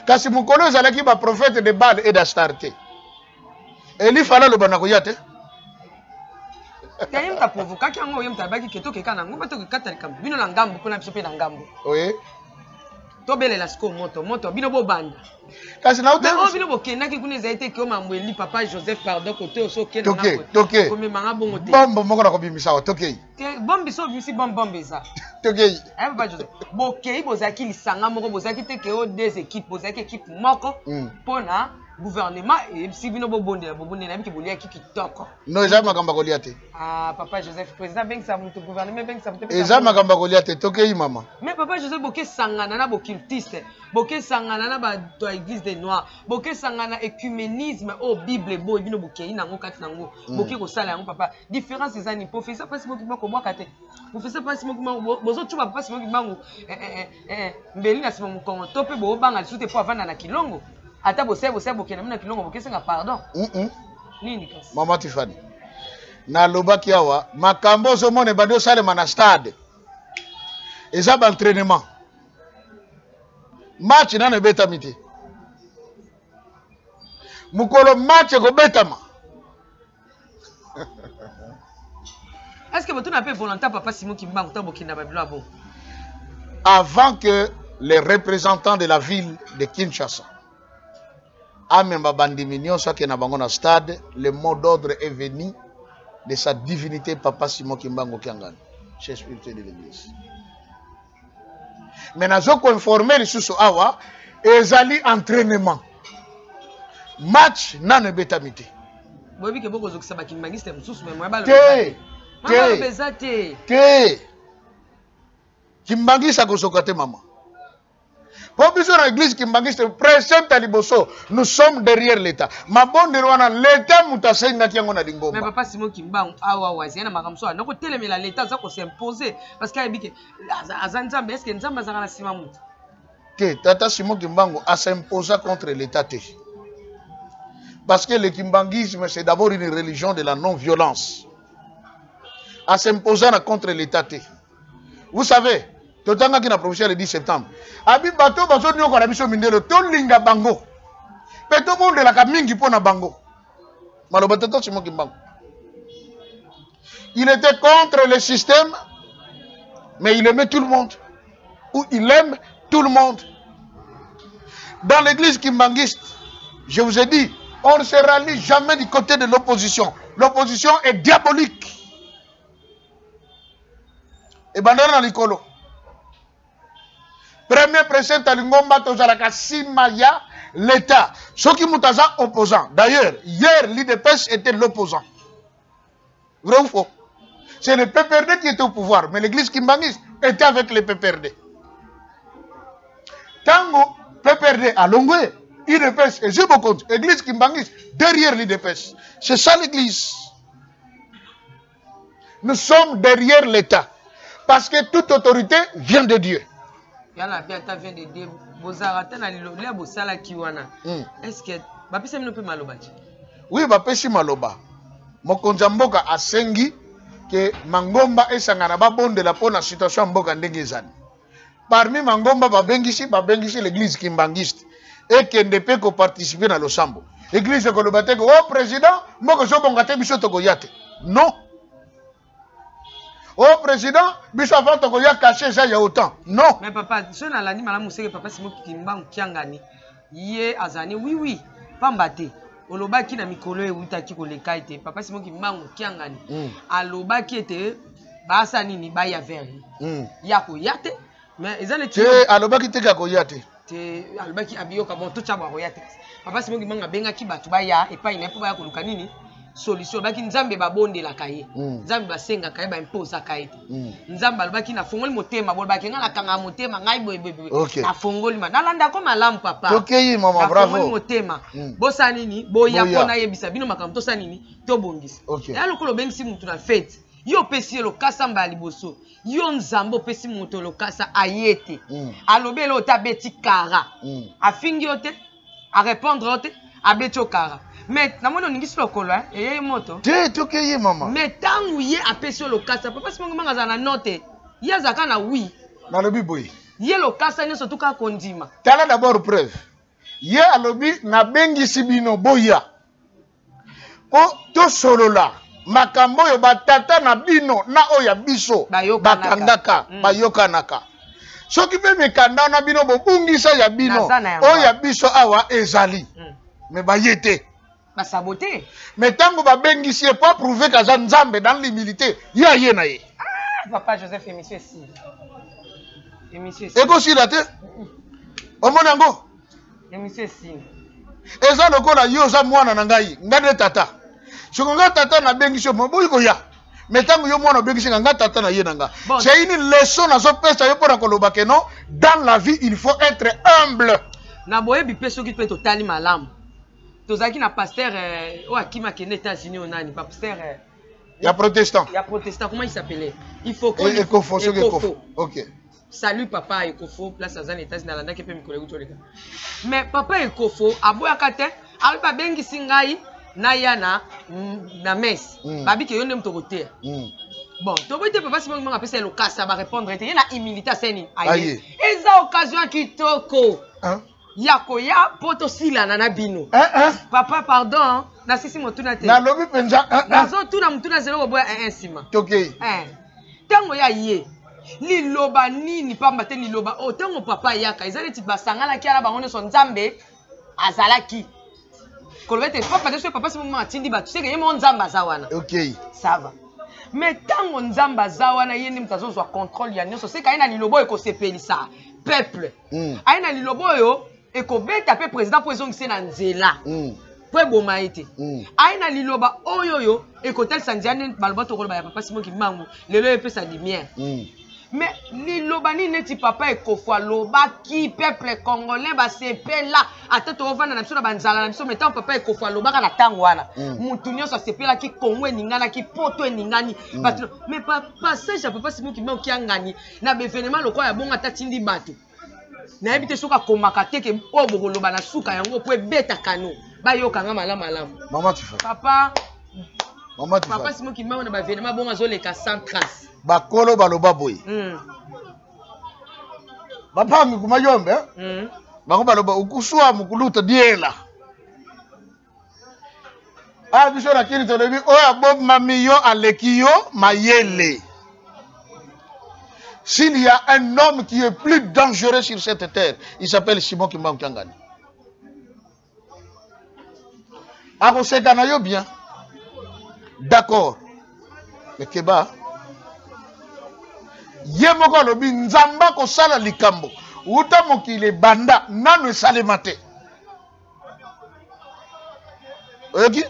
Kasi mukolo ezalaki ba prophète de Baal et d'Astarté. Eli fala lo bana koyate. Tayem ta provoka ki ngo yem ta baki keto ke kana ngo bato ke katali kam. Bino na ngambo pona biso pe na ngambo. Oui. To bele la sko moto bino bo banda. Kasi na uta. Mais bino bo kena ki kuna zaite ke o mambweli papa Joseph pardon kote oso ke na ngo. Toke. Ko me manga bongo te. Bombo moko na ko bimisa toke. Bombi so bimisi bombe za. Toke. Ay papa Joseph. Bo kei bozaki lisanga moko bozaki te ke o des équipes bozaki équipe moko pona gouvernement et si bino bo bonde na biki bolia ki kitoko. No eza makamba kolia te. Ah papa Joseph président bengi sa mutu gouvernement bengi sa mutu. Eza makamba kolia te toke yi mama. Mais papa Joseph boke sangana na bokultiste, boke sangana na ba to église des noirs, boke sangana écuménisme au Bible bo bino boke ina ngo kati nango. Boke ko sala yango papa. Différence eza ni professeur pas Simon Kimbangu ko boka te. Professeur pas Simon Kimbangu bozo tuba papa Simon Kimbangu mbeli na Simon Mukongo to pe bo banga sute po avanda na Kilongo. Ata bose bokena mina Kilongo boke senga pardon. Nini kasi? Mama Tifani. Na lobaki awa makambo zo mone bando salema na stade. Eza ba entraînement. Match na beta miti. Mukolo match ko betama. Est-ce que vous n'avez pas volontaire papa Simon Kimbangu ta bokina babilo abo? Avant que les représentants de la ville de Kinshasa amemba bandiminion soit que na bango na stade, le mot d'ordre est venu de sa divinité papa Simon Kimbangu Kiangani, chef spirituel de l'église. Mais nous avons informé les sous awa ezali entraînement. Match na ne betamité. Bobi ke boko zokisa ba kimbangiste msusu mais moi balo. Te. Kimbangisa ko sokate mama. Pour besoin de l'église kimbangiste présente à liboso, nous sommes derrière l'État. Ma bonne rwana l'État mutasenga kiango na dingomba. Mais papa Simon Kimbangu awa waziana makamso na ko telemela l'État za ko s'imposer parce qu'il habite azanzambe est-ce que nzamba za na sima mutu. Que tata Simon Kimbangu a s'imposer contre l'État te. Parce que le kimbangisme c'est d'abord une religion de la non-violence. A s'imposer contre l'État te. Vous savez, totanga ki na provincial le 10 septembre. Abi bato bazo nyoko na biso mindelo to linga bango. Peto monde la ka mingi pona bango. Maloba tata Simon Kimbangu. Il était contre le système mais il aimait tout le monde. Ou il aime tout le monde. Dans l'église kimbangiste, je vous ai dit, on ne se rallie jamais du côté de l'opposition. L'opposition est diabolique. Et bandana likolo. Premier président Talingomba tozalaka simaya l'État. Ceux qui mutaza opposant. D'ailleurs, hier l'IDPS était l'opposant. Vrai ou faux? C'est le PPRD qui était au pouvoir, mais l'église kimbangiste était avec le PPRD. Tango PPRD à Longwe, l'IDPS et Zubokont, l'église kimbangiste derrière l'IDPS. C'est ça l'église. Nous sommes derrière l'État. Parce que toute autorité vient de Dieu. Vient de Dieu. Est-ce que Oui, bapesi maloba. Mokonza mboka asengi que Mangomba esangana babondela pona situation mboka ndenge ezali. Parmi Mangomba babengisi l'église kimbangiste et kende pe ko participer na losambo. Église ko lobate ko oh président moko so bonga te biso to ko yate. Non. Oh président biso avant to ko ya caché ça ya autant. Non. Mais papa, so na lani malamu seke papa simo kimbangu kiangani. Ye azani oui pambate. Olobaki na mikolo ewutaki koleka ete papa simo kimbangu kiangani. Alobaki ete basa nini ba ya verre. Ya ko yate. Mais ezale ti alobaki te ka ko yate. Te alobaki abiyoka bon to chaba ko yate. Papa simo kimbangu bengaki batu ba ya epai na po ba ya koluka nini? Solution baki nzambe babondela kaye nzambe basenga kaye ba impose kaye nzambe alobaki na fongoli motema bolobaki nga nakanga motema ngai boye na fongoli ma nalanda ko malamu papa tokeyi mama bravo fongoli motema bosa nini boya pona yebisa bino makambo tosa nini to bongisa ya lokolo bengisi mutu na fete yo pesi lo kasa mbali boso yo nzambo pesi mutu lo kasa ayete alobelo tabeti kara afingi yote a répondre yote abeti okara. Mais namono ningisi lokolo eh moto te tokeyi mama mais tangu ye apesi lokasa papa simongo manga na note ye zaka na oui na lobi boy ye lokasa nyoso tuka kondima tala d'abord preuve ye alobi na bengisi bino boya po to solola makambo yo batata na bino na oya biso bakangaka bayokanaka soki pe mekanda na bino bobungisa ya bino oya biso awa ezali mais bayete ba saboter. Mais tant que bengisi pas prouver que Nzambe dans l'humilité, ya ye na ye. Ah, papa Joseph et monsieur si. Et monsieur si. Et aussi la tête. Omonango. Et monsieur si. Et ça lokola yo za mwana na ngai, ngade tata. Sokonga tata na bengisi mo boy ko ya. Mais tant que yo mwana bengisi nga tata na ye nanga. C'est une leçon na so pesa yo pona koloba ke non, dans la vie il faut être humble. Na boye bi peso ki peut totali malamu. Tozaki na pasteur au Akima qui est aux États-Unis on a pasteur il y a protestant. Il y a protestant comment il s'appelait? Il faut qu'on Ekofo. OK. Salut papa Ekofo place aux États-Unis na landa ke pe mikolo utoleka. Mais papa Ekofo aboya kate ali ba bengi singai na yana na messe. Babi ke yonde mtokotea. Bon, to boite papa si manga pesa le kasa ba répondre ete na humilité seni aye. Eza occasion kitoko. Yakoya poto sila na bino. Papa pardon, na sisi motuna te. Na lobi penza. Nazo tuna mutuna zelo boya sima. Okay. Tango ya ye. Liloba nini pamba te liloba o tango papa yaka ezali ti basangala ki ala bango so nzambe azalaki. Kolobete papa de papa si mama tindi ba tu sais que yemo nzamba zawana. Okay. Ça va. Mais tango nzamba zawana yeni mtazo so contrôle ya nyoso c'est kaina lilobo eko sepelisa peuple. Aina lilobo yo ekobeta pe président po ezongise na nzela po eboma ete aina liloba oyoyo ekotel sandiane baloba tokoloba ya papa Simon Kimbangu lelo epesa lumière mais liloba ni neti papa ekofwa loba ki peuple congolais ba sepela ata to ovanda na biso na banzala na biso metant papa ekofwa loba kana tango wana mutu nyonso sepela ki Kongo eningana ki poto eningani mais passage ya papa Simon Kimbangu kiangani na bevenement lokwa ya bonga tatindi bato na ebite soka komaka teke o bokoloba na suka yango po ebeta kano bayoka nga malamu mama tifa papa Simon Kimbangu na bavenema bonga zoleka sans trace bakolo baloba boy papa mikuma yombe bako baloba ukuswa mukuluta diela biso na kiri tolobi oya bob mamiyo alekiyo mayele. S'il y a un homme qui est plus dangereux sur cette terre, il s'appelle Simon Kimbangu Kiangani. Akosegana bien. D'accord. Mais Keba, yemoko lobi nzamba ko sala likambo. Uta mokile banda nanu salemate. Ok?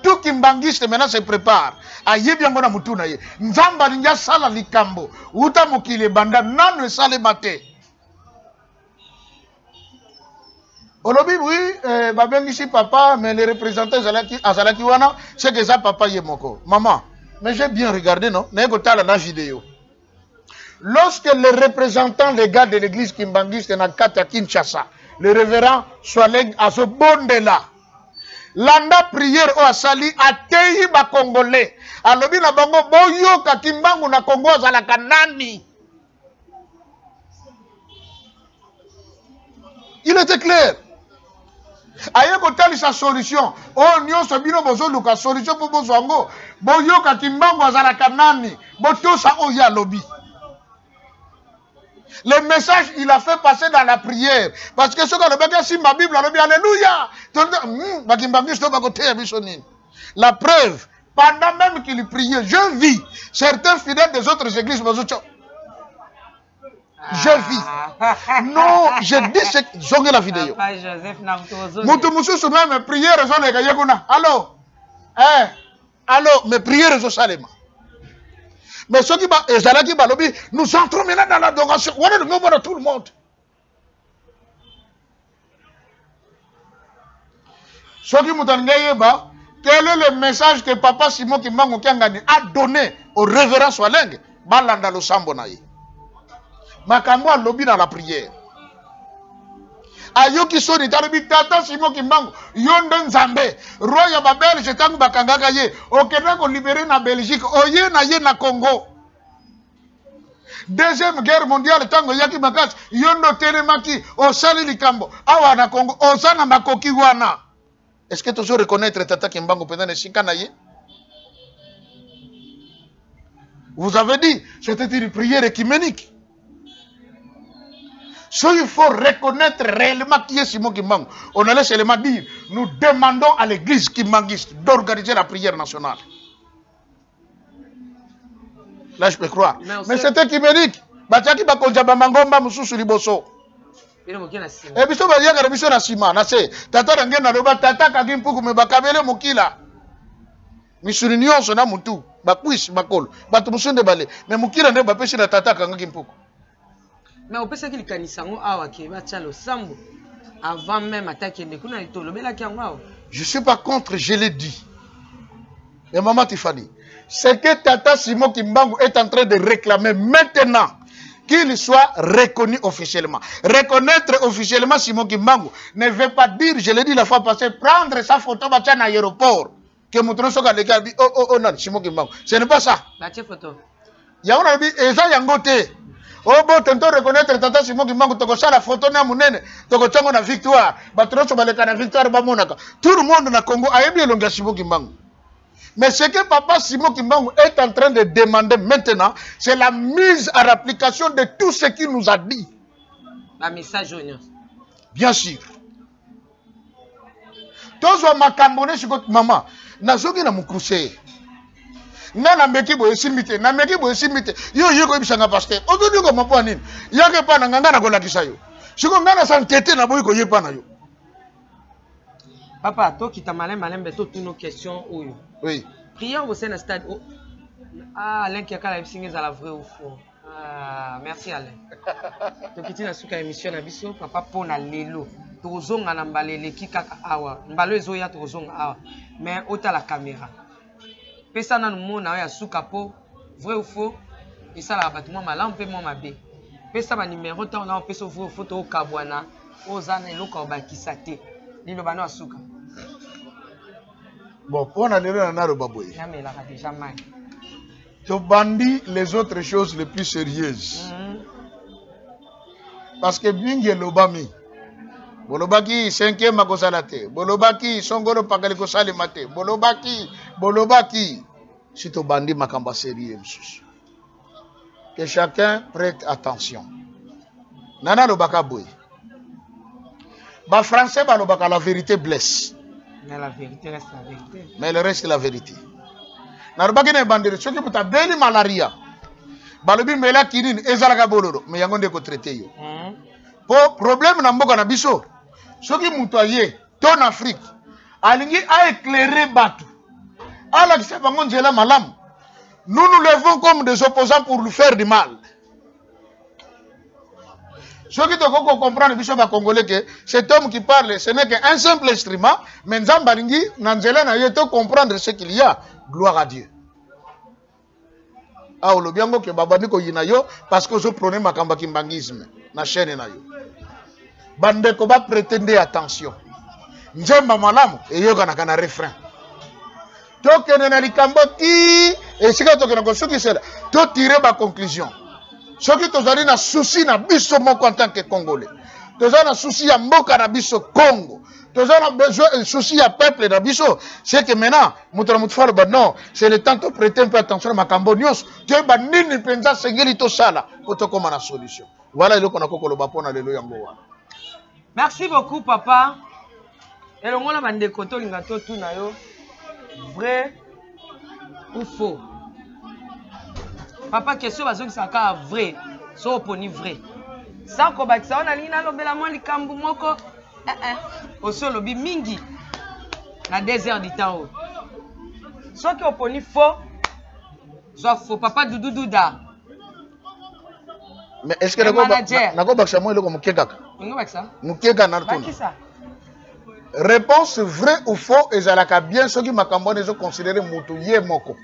Tout Kimbangiste maintenant se prépare. Aye bien ngona mutuna ye. Nzamba linga sala likambo. Uta mokile banda nanu salemate. Olobi oui, babengisi papa, mais les représentants azalaki wana, c'est que ça papa yemoko. Maman, mais j'ai bien regardé non? Nego tala na vidéo. Lorsque les représentants les gars de l'église Kimbangiste na kata Kinshasa, le révérend Soaleg Azobondela landa prière o asali atei ba congolais alobi na bango boyoka kimbangu na Congo azalaka nani. Il était clair. Aye kotali sa solution o nyonso bino bozoluka solution po bozwango boyoka kimbangu azalaka nani botosa oyo alobi. Le message, il a fait passer dans la prière. Parce que ce qu'on a si ma Bible, on a dit Alléluia. La preuve, pendant même qu'il priait, je vis certains fidèles des autres églises. Je vis. Non, je dis ce que j'ai la vidéo. Mes prières sont les gars. Allô? Allô? Mes prières sont salement. Mais ceux qui nous entrons maintenant dans l'adoration. On est le moment de tout le monde. Ceux qui quel est le message que Papa Simon Kimbangu Kiangani a donné au révérend Swaleng? Balanda lo sambonaye. Makambo a lobby dans la prière. Ayoki soni tarabi tata Simon Kimbangu yonden Nzambe roya ba Belge tangu bakangaka ye okenda ko libérer na Belgique oye na ye na Congo. Deuxième guerre mondiale tango yaki makati yondo telemaki osali likambo awa na Congo osana makoki wana. Est-ce que tu veux reconnaître tata Kimbangu pendant sikana ye? Vous avez dit c'était une prière écuménique. So, il faut reconnaître réellement qui est Simon Kimbangu. On allait seulement dire, nous demandons à l'église kimbangiste d'organiser la prière nationale. Là, je peux croire. Mais c'était écuménique. Batiaki bakonjaba mangomba mususu liboso. Et biso ba yaka biso na sima na se tata ngena loba tata kagimpuku me bakabele mukila. Misuri nyonso na mutu bakwisi bakolo. Batu musunde bale. Mais mukila nde bapesi na tata kagimpuku. Mais on peut se dire que avant même attaquer je ne suis pas contre, je l'ai dit. Mais maman Tiffany, c'est que Tata Simon Kimbangu est en train de réclamer maintenant qu'il soit reconnu officiellement. Reconnaître officiellement Simon Kimbangu ne veut pas dire, je l'ai dit la fois passée, prendre sa photo à l'aéroport. Que Moutrosoka les gars dit oh non, Simon Kimbangu. Ce n'est pas ça. La photo. Il y a un dit, et ça, il y a un côté. Oh bon, tantôt reconnaître Tata Simon Kimbangu, toko sala photo na munene, toko chango na victoire, batroso baleka na victoire ba monaka. Tout le monde na Congo a bien longa Simon Kimbangu. Mais ce que Papa Simon Kimbangu est en train de demander maintenant, c'est la mise en application de tout ce qu'il nous a dit. Un message bien sûr. Tozo makambone sur maman, nazoki na mukuse. Nana meki boye simite na meki boye simite yo ko bisanga pasteur ozo ko mapo nini yake pa na nganga na ko lakisa yo siko ngana sankete na boye ko yepa na yo papa to kita malembe to toutes nos questions oyo oui prions au sein du stade Alain qui a kala bisinga za la vraie ou faux merci Alain to kitina suka émission na biso papa pona lelo tozonga na mbalele kikaka awa mbalo ezoya tozonga awa mais ota la caméra. Pesa na mona ya suka po vrai ou faux et ça la battement malam pe moi mabe pesa ba numéro ta on a pesa vrai ou faux to kabwana ozana eloko ba kisate lilo bana asuka bon pour na lelo na roba boy jamais la déjà mal to bandi les autres choses les plus sérieuses parce que binge lobami bolobaki 5e akosalate bolobaki songolo pakali kosali mate bolobaki si to bandi makamba sérieux msusu que chacun prête attention nana lobaka boy ba français ba lobaka la vérité blesse mais la vérité reste la vérité mais le reste c'est la vérité na lobaki na bandere soki puta beli malaria balobi mela kinini ezalaka bololo mais yango ndeko traiter yo po problème na mboka na biso soki muto aye ton Afrique alingi a éclairer batu ala kisa bango nzela malam nous nous levons comme des opposants pour lui faire du mal soki to koko comprendre biso ba congolais que cet homme qui parle ce n'est qu'un simple instrument mais nzamba lingi na nzela na ye to comprendre ce qu'il y a gloire à Dieu ah lo biango ke babani ko yina yo parce que zo prôner makamba kimbangisme na chaîne na yo bande ko ba prétendre attention Njemba malamu eyokanaka na refrain. Tokende na likambo ti esika tokende ko soki sela to tirer ba conclusion. Soki tozali na souci na biso moko en tant que Congolais. Tozali na souci ya mboka na biso Congo. Tozali na besoin souci ya peuple na biso. C'est que maintenant mutra mutfalo ba non, c'est le temps de prêter un peu attention à makambo nyos. To ba nini penza sengeli to sala po to koma na solution. Voilà eloko na kokolo ba pona lelo yango wana. Merci beaucoup papa. Et le monde bande koto lingato tout na yo. Vrai ou faux? Papa, question bazongi saka vrai. So oponi vrai. Ça ko bakisa on ali na lobela mo likambu moko. Oso lobi mingi. Na 2 heures du temps. So ki oponi faux. So faux papa Doudouda. Mais est-ce que nako bakisa mo eloko mukekaka? Ngo bakisa? Mukeka na tuna. Bakisa. Réponse vrai ou faux ezalaka bien ceux qui makambo ne sont considérés mutu ye moko.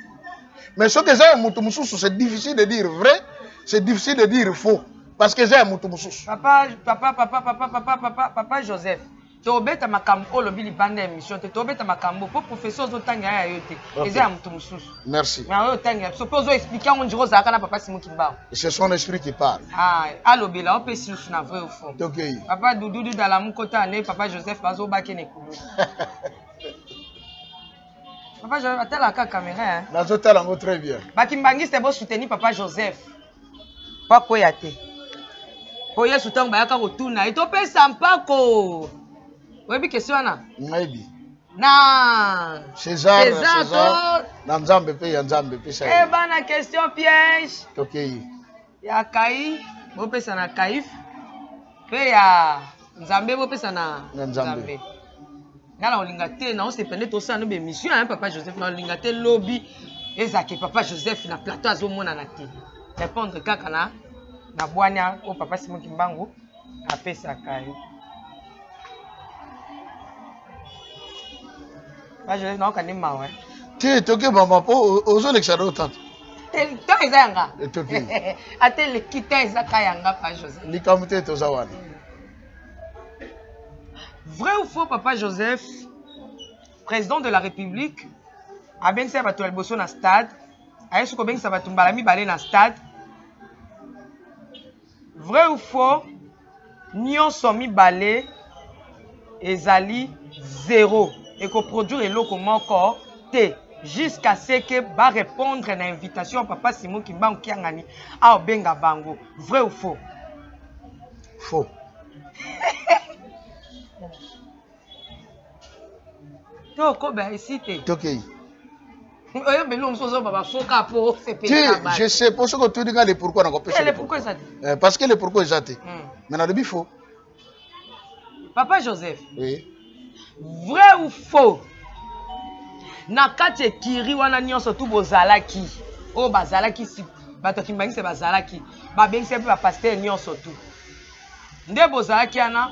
Mais ce que j'ai mutu mususu c'est difficile de dire vrai, c'est difficile de dire faux parce que j'ai mutu mususu. Papa Joseph. Tu obeta makambo o lobi libanda émission te obeta makambo pour professeur zotanga ya yote. Eza mutu mususu. Merci. Mais o tanga so pozo expliquer on diro zaka na papa Simon Kimba. C'est son esprit qui parle. Ah, alobela on peut si na vrai ou faux. OK. Papa Doudou dans la mukota ne papa Joseph bazo bakene kulu. Papa Joseph attends la caméra hein. Nazo talango très bien. Bakimbangiste bo soutenir papa Joseph. Pas koyate. Koye soutenir bayaka rotuna et to pesa mpako. Webi question na? Maybe. Na César. Na Nzambe pe ya Nzambe pe ça. Eh bana question piège. OK. Ya Kai, bo pesa na Kaif. Pe ya Nzambe bo pesa na Nzambe. Ngala olinga te na on se pende to ça no be mission hein papa Joseph na olinga te lobby ezake papa Joseph na plateau azomona na te. Répondre kaka na bwanya o papa Simon Kimbangu apesa Kai. Papa Joseph na okani mawe. Ti toke mama po ozo lexado tant. Tel ezanga. Toke. Atel kita ezaka yanga papa Joseph. Likamute to zawana. Vrai ou faux, papa Joseph, président de la République, a bien fait bateau elboso na stade, a yesu ko bien ça bateau balami balé na stade. Vrai ou faux, nyon somi balé ezali 0 et ko produire eloko moko te jusqu'à ce que ba répondre à l'invitation papa Simon Kimbangu kiangani a benga bango. Vrai ou faux? Faux. Je sais pour ce que tu dis le pourquoi parce que le pourquoi est athée. Mais on a dit faux. Papa Joseph. Oui. Vrai ou faux? Nakate kiri wana nyonso tu bozalaki. O bazalaki si bato kimbangise bazalaki. Ba bengise pe ba pasteur nyonso tu. Nde bozalaki ana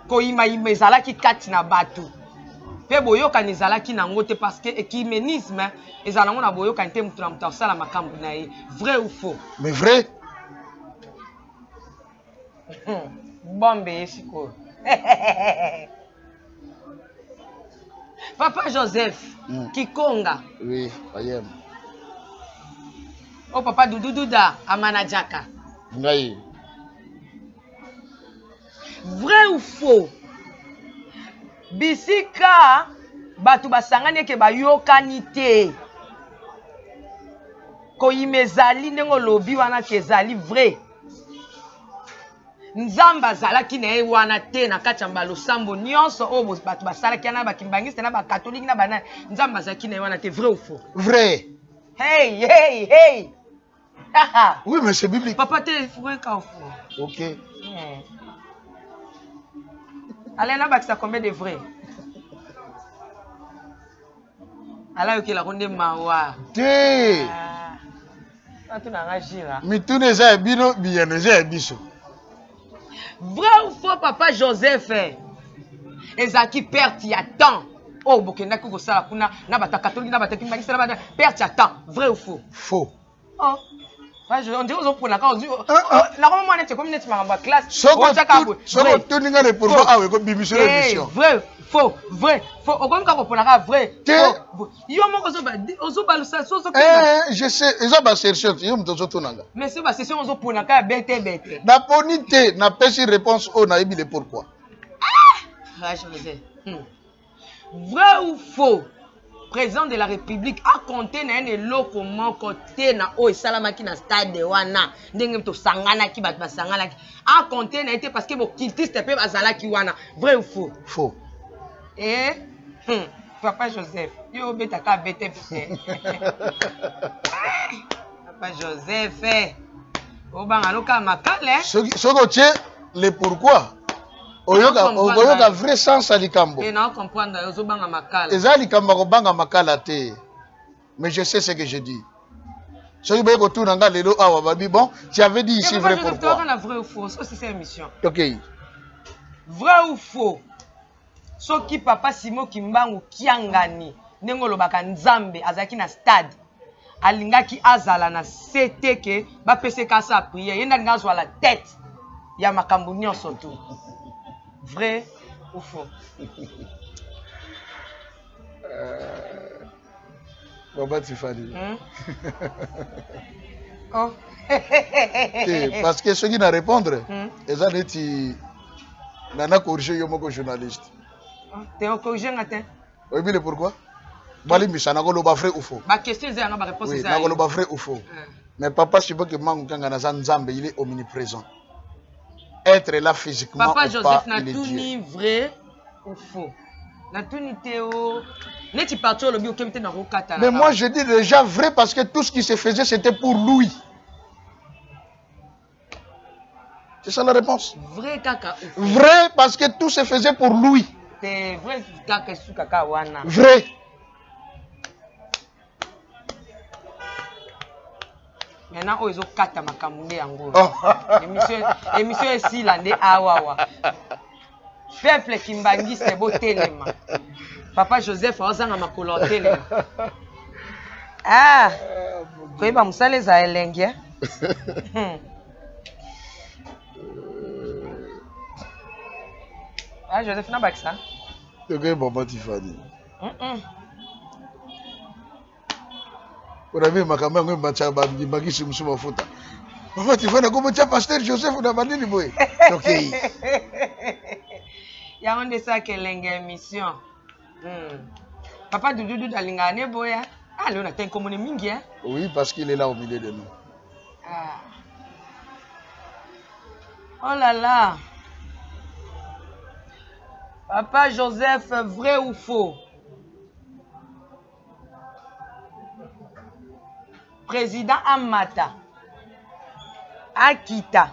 koyima ezalaki kati na bato pe boyokani ezalaki nango te parce que écuménisme ezala na boyokani te mutu na mutu asala makambo na ye. Vrai ou faux? Mais vrai. Bombe yesiko. Papa Joseph Kikonga. Oui, ayem. Oh papa Doudouda Amanajaka. Ngai. Vrai ou faux? Bisika batu basangani ke bayokani te. Ko imezali ndenge lobi wana kezali vrai. Nzamba zalaki na wana te na kati ya mbalosambo nyonso o batu basalaki na bakimbangiste na bakatoliki na bana nzamba zalaki na wana te. Vrai ou faux? Vrai. Hey. Oui, mais c'est biblique. Papa te vrai ou faux? OK. Allez, on a combien de vrai? Allez, ok, la ronde mawa. Té. Mitune za bino biyane za biso. Vrai ou faux, papa Joseph? Ezaki perte ya temps. Oh, bokenda ko sala kuna na bata catholique na bata kimbangisa na bata perte ya temps. Vrai ou faux? Faux. Oh. On dirait aux pour la cause. La comment on est comme net ma classe. Soko tout ninga le pourquoi ah oui comme bibiso l'émission. Vrai, faux. On comme quand on la vrai. Yo mo ozo ba ça so. Je sais, ils ont ba chercher, yo mtozo tonanga. Mais c'est ba session ozo pour na ka bête. Na ponité, na pesi réponse au na ibi le pourquoi. Ah, je me dis. Vrai ou faux? Président de la République a compté na un eloko moko te na o esalamaki na stade wana ndenge to sangana ki bat basangana a compté na été parce que bo cultiste pe bazalaki wana. Vrai ou faux? Faux. Papa Joseph, yo beta ka bete pite. Papa Joseph, o banga loka makale. Soko tie le pourquoi? Oyoka vrai sens à likambo. Et non comprendre yo banga makala. Eza likambo ko banga makala te. Mais je sais ce que je dis. Soki boye ko tuna nga lelo awa babi bon, tu avais dit ici vrai pourquoi? Vrai ou faux? Ça c'est cette émission. OK. Vrai ou faux? Soki papa Simo Kimbangu kiangani ndenge lobaka nzambe azaki na stade alingaki azala na CTK ba peseka sa prière yenda ngazwa la tête ya makambo nyonso tu. Vrai ou faux? Baba Tifani. Oh. Parce que ceux qui n'a répondre, ils ont dit nana corriger yo moko journaliste. T'es au corrigé matin. Oui, mais pourquoi? Bali misana ko loba vrai ou faux? Ba question c'est nga ba réponse c'est ça. Oui, na ko loba vrai ou faux. Mais papa Simo Kimbangu kanga na Nzambe, il est omniprésent. Être là physiquement Papa ou Joseph pas, n'a il est tout Dieu. ni vrai ou faux. Na tout ni théo. N'est-il parti au lobby au kemte na rokata. Mais moi je dis déjà vrai parce que tout ce qui se faisait c'était pour lui. C'est ça la réponse. Vrai kaka ou faux? Vrai parce que tout se faisait pour lui. C'est vrai kaka su kaka wana. Vrai. Maintenant ozo kata makamune yango. Émission ici là ndé awawa. Peuple kimbangiste bo telema. Papa Joseph ozanga makolo telema. Ah. Koyeba musale za elenge. Ah Joseph na bakisa. Okay, Baba Tifani. On a vu ma caméra même bacha bagi simsuma futa. Baba Tifani comme tu pasteur Joseph na bandini boy. OK. Ya onde ça que l'engue émission. Papa Doudou dalingane boya. Ah là on a ten comme mingi hein. Oui, parce qu'il est là au milieu de nous. Ah. Oh là là. Papa Joseph, vrai ou faux? Président Amata Akita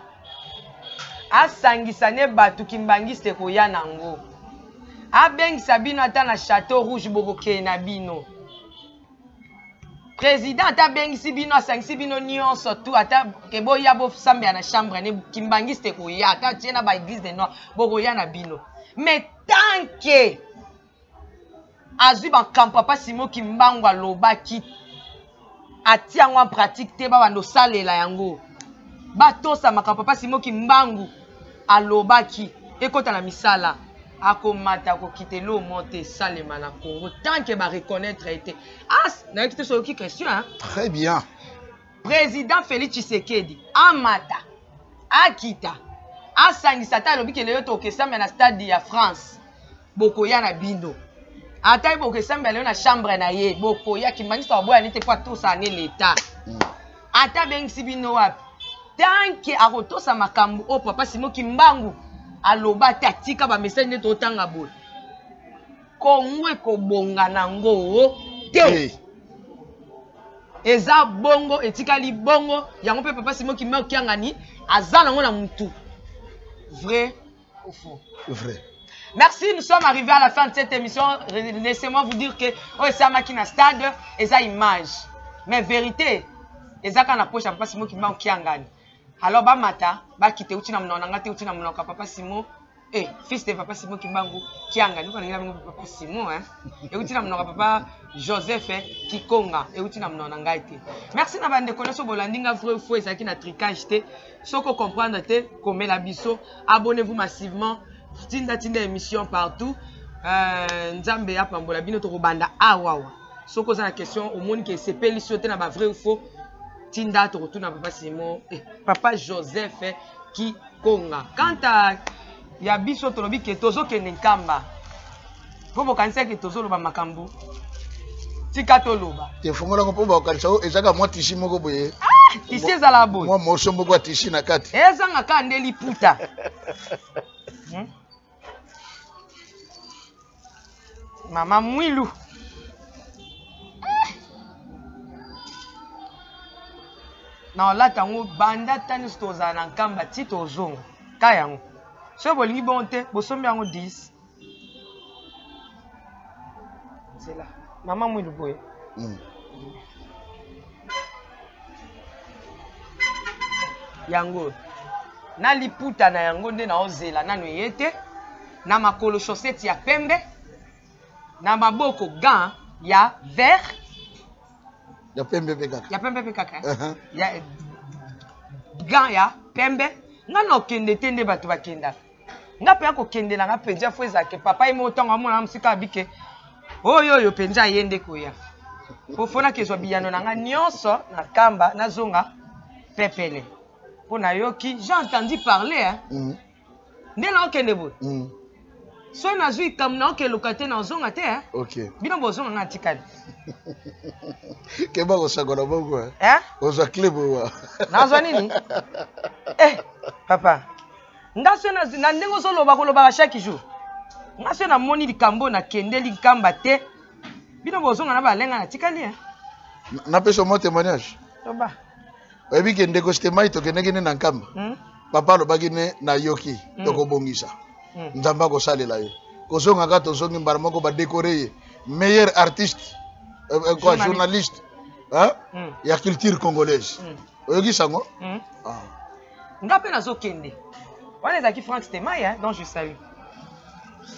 asangisane batu kimbangiste koya nango abengisa bino ata na Château Rouge bokoke na bino. Président ata bengisi bino asangisi bino nyonso tu ata keboya bo sambe na chambre ne kimbangiste koya ata tiena ba église de Nord bokoya na bino. Mais tant que azui bankampo papa Simo Kimbangu alobaki ati yango en pratique te baba nosalela yango batosa makampo papa Simo Kimbangu alobaki ekota na misala akomata kokite lo monte salema na Congo tant que ba reconnaître été as na kite so ki question hein. Très bien. Président Félix Tshisekedi amata akita asangisa ta lobi ke leyo to kesamba na stade ya France bokoya na bino ata bokesamba leyo na chambre na ye bokoya kimbangisa boya nite kwa tosa ne l'état ata bengisi bino wapi tant que akotosa makambo o papa Simo Kimbangu aloba tatika ba message ne totanga boy kongwe ko bonga nango te eza bongo etikali bongo yango pe papa Simo Kimbangu kiangani azana ngo na mutu. Vrai ou faux? Vrai. Merci, nous sommes arrivés à la fin de cette émission. Laissez-moi vous dire que oh, c'est un makina stade et ça image. Mais vérité, et ça quand la poche papa Simo Kimbangu kiangani. Alors ba mata, ba kite uti na mnona ngate uti na mnoka papa Simo Eh, fils de papa Simon Kimbangu, Kianga, nous connaissons papa Simon, hein. Et où tu n'as papa Joseph Kikonga, et où tu n'as pas été. Merci d'avoir décollé sur Bolandinga, vrai fou, et ça qui n'a tricage, ce qu'on comprend, comme la biso, abonnez-vous massivement, tinda émission partout. Nzambe ya pambola bino to banda awawa. Ce qu'on a la question, au monde qui s'est payé sur na vrai ou faux, tinda to retourne papa Simon, papa Joseph Kikonga. Quant à ya biso to lobi ke tozo ke nkamba. Faut kanisa ke tozo loba makambu. Tika to loba. Te fongola ko po ba kanisa o ezaka mwa tishi moko boye. Tishi ezala boye. Mwa moso moko tishi na kati. Ezanga ka ndeli puta. Mama Mwilu. Na la tango banda tani stoza na nkamba tito zongo. Kayango. So bolingi bonte, bosombi yango 10. C'est là. Maman Mwilu boye. Yango. Na liputa na yango nde na ozela nano yete. Na makolo chaussette ya pembe. Na maboko gant ya vert. Ya pembe pekaka. Ya pembe pekaka. Ya gant ya pembe. Nga no kende tende bato bakenda. Nga pe ako kende na nga penja fweza ke papa imo tonga mona msika abike. Oyo penja yende koya. Ofona kezwa biyano na nga nyonso na kamba na zonga pepele. Pona yoki, j'ai entendu parler hein. Ndela okende bo. So na zui kam na oke lokate na zonga te hein. OK. Bino bozonga nga tikali. Keba ko sakona bongo hein. Hein? Oza klebo wa. Nazwa nini? Papa. Ngaso na ndengo so loba ko loba chaque jour. Ngaso na moni likambo na kende likamba te. Bino bozonga na balenga na tikali hein. Na peso mo témoignage. Toba. Oyebi kende ko stemai to kende kende na nkamba. Papa lo bagine na yoki to ko bongisa. Nzamba ko salela yo. Ko zonga ka to zongi mbar moko ba décorer meilleur artiste quoi journaliste hein ya culture congolaise. Oyoki sango? Ngape na zo kende. Wana ezaki Franck Stemai hein, dont je salue.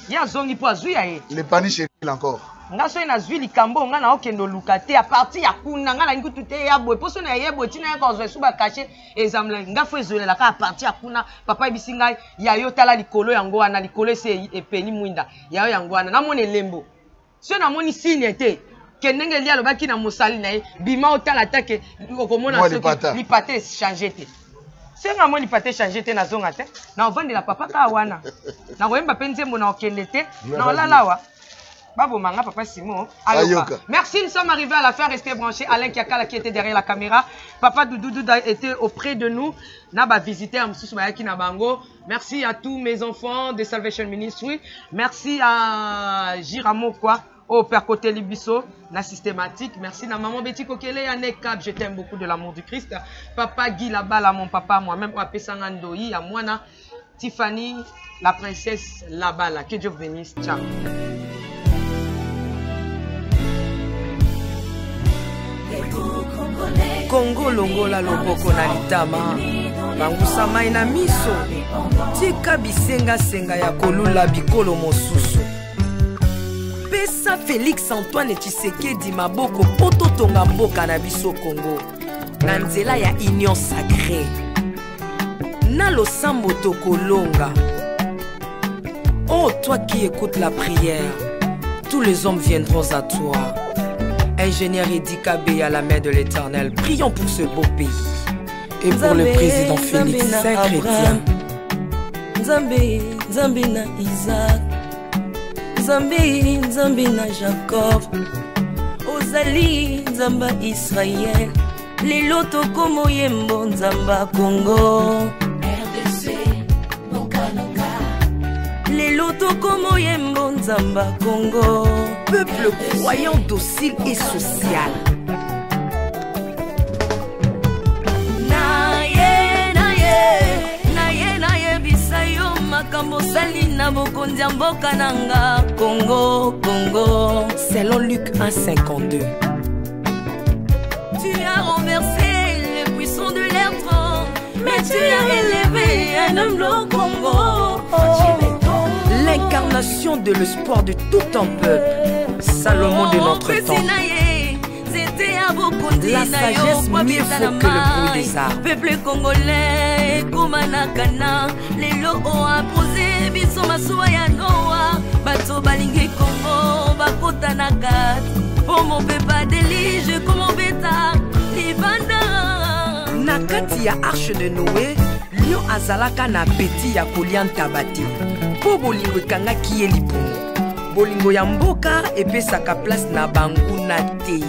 Ya zongi po azui ya ye. Le pani chéri encore. Nga so na zui likambo nga na okendo lukate a parti ya kuna nga na ngutu te ya boy poso na ye boy tina ya ko zo suba caché example nga fo ezolela ka parti ya kuna papa bisinga ya yo tala likolo yango wana likolo se epeni mwinda ya yo yango wana na mone lembo so na moni signe te kendenge lia lobaki na mosali na ye bima otala take okomona so lipate changer te senga mo lipate changer te na zonga te na ovandela papa ka wana na koyemba penzembo na okende te na olalawa. Babo Manga, papa Simon. Merci, nous sommes arrivés à la fin. Restez branchés. Alain Kiakala qui était derrière la caméra. Papa Doudou était auprès de nous. Naba visité à Moussous Mayaki Nabango. Merci à tous mes enfants de Salvation Ministry. Merci à Jiramo quoi. Au Père Côté Libiso, la systématique. Merci à maman Betty Kokele, à Nekab, je t'aime beaucoup de l'amour du Christ. Papa Guy Labala, mon papa, moi-même, à Pessangandoï, à Moana, Tiffany, la princesse Labala. Que Dieu vous bénisse. Ciao. Congo longola loboko na litama bangusa mai na miso tika bisenga senga ya kolula bikolo mosusu pesa Félix Antoine Tshisekedi maboko poto tonga mboka na biso Congo na nzela ya union sacrée na losambo tokolonga. Oh toi qui écoutes la prière, tous les hommes viendront à toi. Ingénieur Edi Kabé à la main de l'Éternel, prions pour ce beau pays et pour le président Félix Saint-Chrétien. Nzambe na Isaac, Nzambe na Jacob, Ozali Nzamba Israël, lelo tokomo yembo Nzamba Congo, RDC Bokananga, lelo tokomo yembo Nzamba Congo. Peuple croyant docile et social. Naye bisayo makambo sali na bokonzi ya mboka nanga Congo. Selon Luc 1,52. Tu as renversé les puissants de leur trône, mais tu as élevé un homme au Congo. l'incarnation de l'espoir de tout un peuple, Salomon de notre temps. La sagesse mieux faut que le bruit des arbres. Peuple congolais, Kumanakana, les lots ont imposé, biso masuwa ya Noa, bato balingi Congo, bakota na kati, pour mon peuple délige, comme mon bêta, libanda. Na kati ya arche de Noé, lion azalaka na peti ya kolia ntabate, po bolingo ekangaki ye libumu. Bolingo ya mboka epesaka place na banguna te.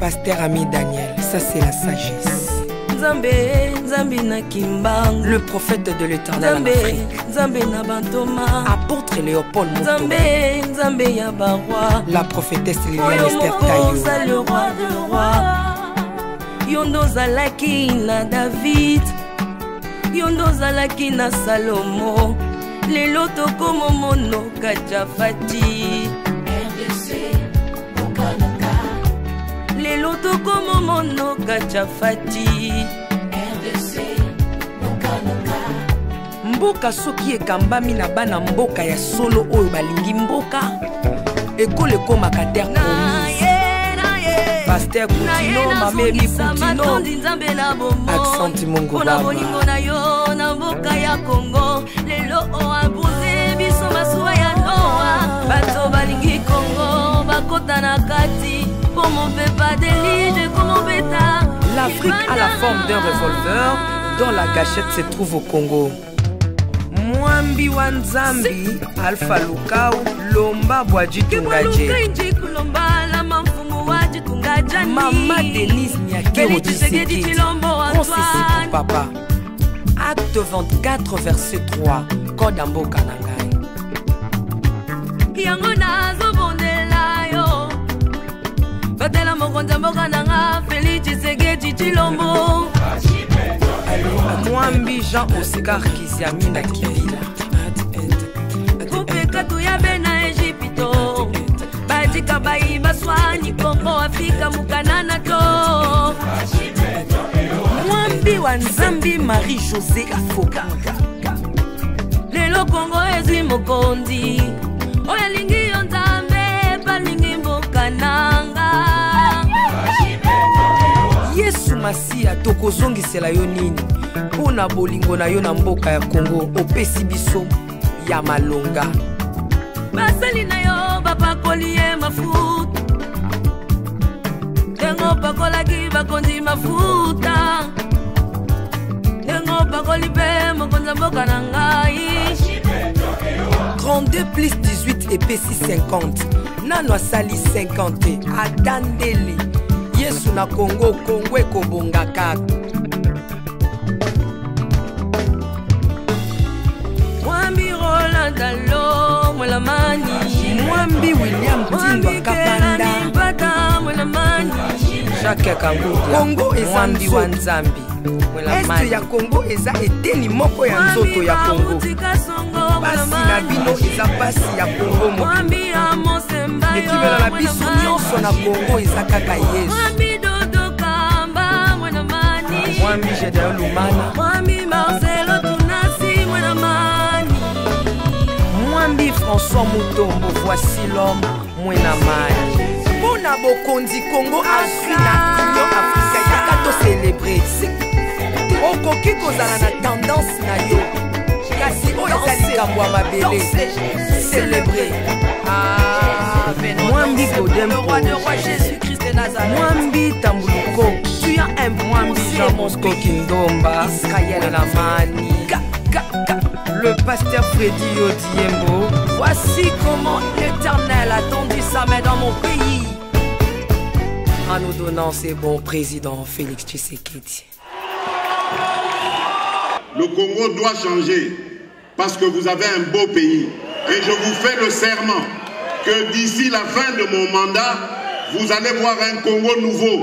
Pasteur Ami Daniel, ça c'est la sagesse. Nzambe, Nzambe na Kimbangu, le prophète de l'Éternel en Afrique. Nzambe na Bantoma, apôtre Léopold Moto. Nzambe, Nzambe ya baroi, la prophétesse Liliane Esther Tayo. Le roi de roi, yondo zalaki na David, yondo zalaki na Salomo, lelo tokomo mono Kajafati. Lelo tokomo mono Kajafati. Mboka soki ekambami na bana mboka ya solo oyo balingi mboka ekole ekomaka terre promise. Pasteur Koutino, Mamemi Koutino, Accent Mungu Baba. Bolingo na yo na mboka ya Congo, lelo o abuze biso masuwa ya Noa, bato balingi Congo bakota na kati, pour mon peuple délige comme mon bêta. L'Afrique a la forme d'un revolver dont la gâchette se trouve au Congo. Mwambi wa Nzambi, Alpha Lukau, Lomba Bwaji Tungaje. Mama Denise Nyakero Tshisekedi, Consissi pour papa. Acte 24, verset 3, Kodambo Kanangai. Yango nazo bondela yo, batela mokonza mboka nanga, Félix Tshisekedi Tshilombo. Mwambi Jean Oscar Kiziamina Kibila. Kupeka tuyabe na Egypto, badika bayi baswani Kongo Afrika mukanana to. Mwambi wa Nzambi Marie-José Afoka. Lelo Kongo ezi mokondi, oya lingi yo Nzambe, balingi mboka nanga. Yesu Masia tokozongisela yo nini pona bolingo na yo na mboka ya Congo opesi biso ya malonga. Basali na yo bapakoli ye mafuta, dengo pakolaki bakonzi mafuta, dengo pakoli pe mokonza mboka na ngai. 32 plus 18 epesi 50, nano asali 50 atandeli. Yesu na Congo, Congo ekobonga kaka. Mwambi Roland Alo, Mwelamani. Mwambi William Tindwa Kapanda. Mwelamani. Jacques Kangu. Congo eza Mwambi wa Nzambi. Este ya Congo eza eteni moko ya nzoto ya Congo. Basi na bino eza basi ya Congo moko. Ekibela na biso nyonso na Congo eza kaka Yesu. Mwambi Gedeon Lumana. Mwambi Marcelo Tunasi Mwenamani. Mwambi François Mutombo, voici l'homme Mwenamani. Pona bokonzi Congo azwi na Union Africaine yaka to célébrer. Okoki kozala na tendance na yo, kasi oyo eza likambo ya mabele. Célébrer. Mwambi Godempo, Mwambi Tambuluko, tu as un Mwambi Jean Bosco Kindomba, Israël Lamani, le pasteur Freddy Odiembo. Voici comment l'Éternel a tendu sa main dans mon pays en nous donnant ses bons présidents Félix Tshisekedi. Le Congo doit changer parce que vous avez un beau pays. Et je vous fais le serment que d'ici la fin de mon mandat, vous allez voir un Congo nouveau.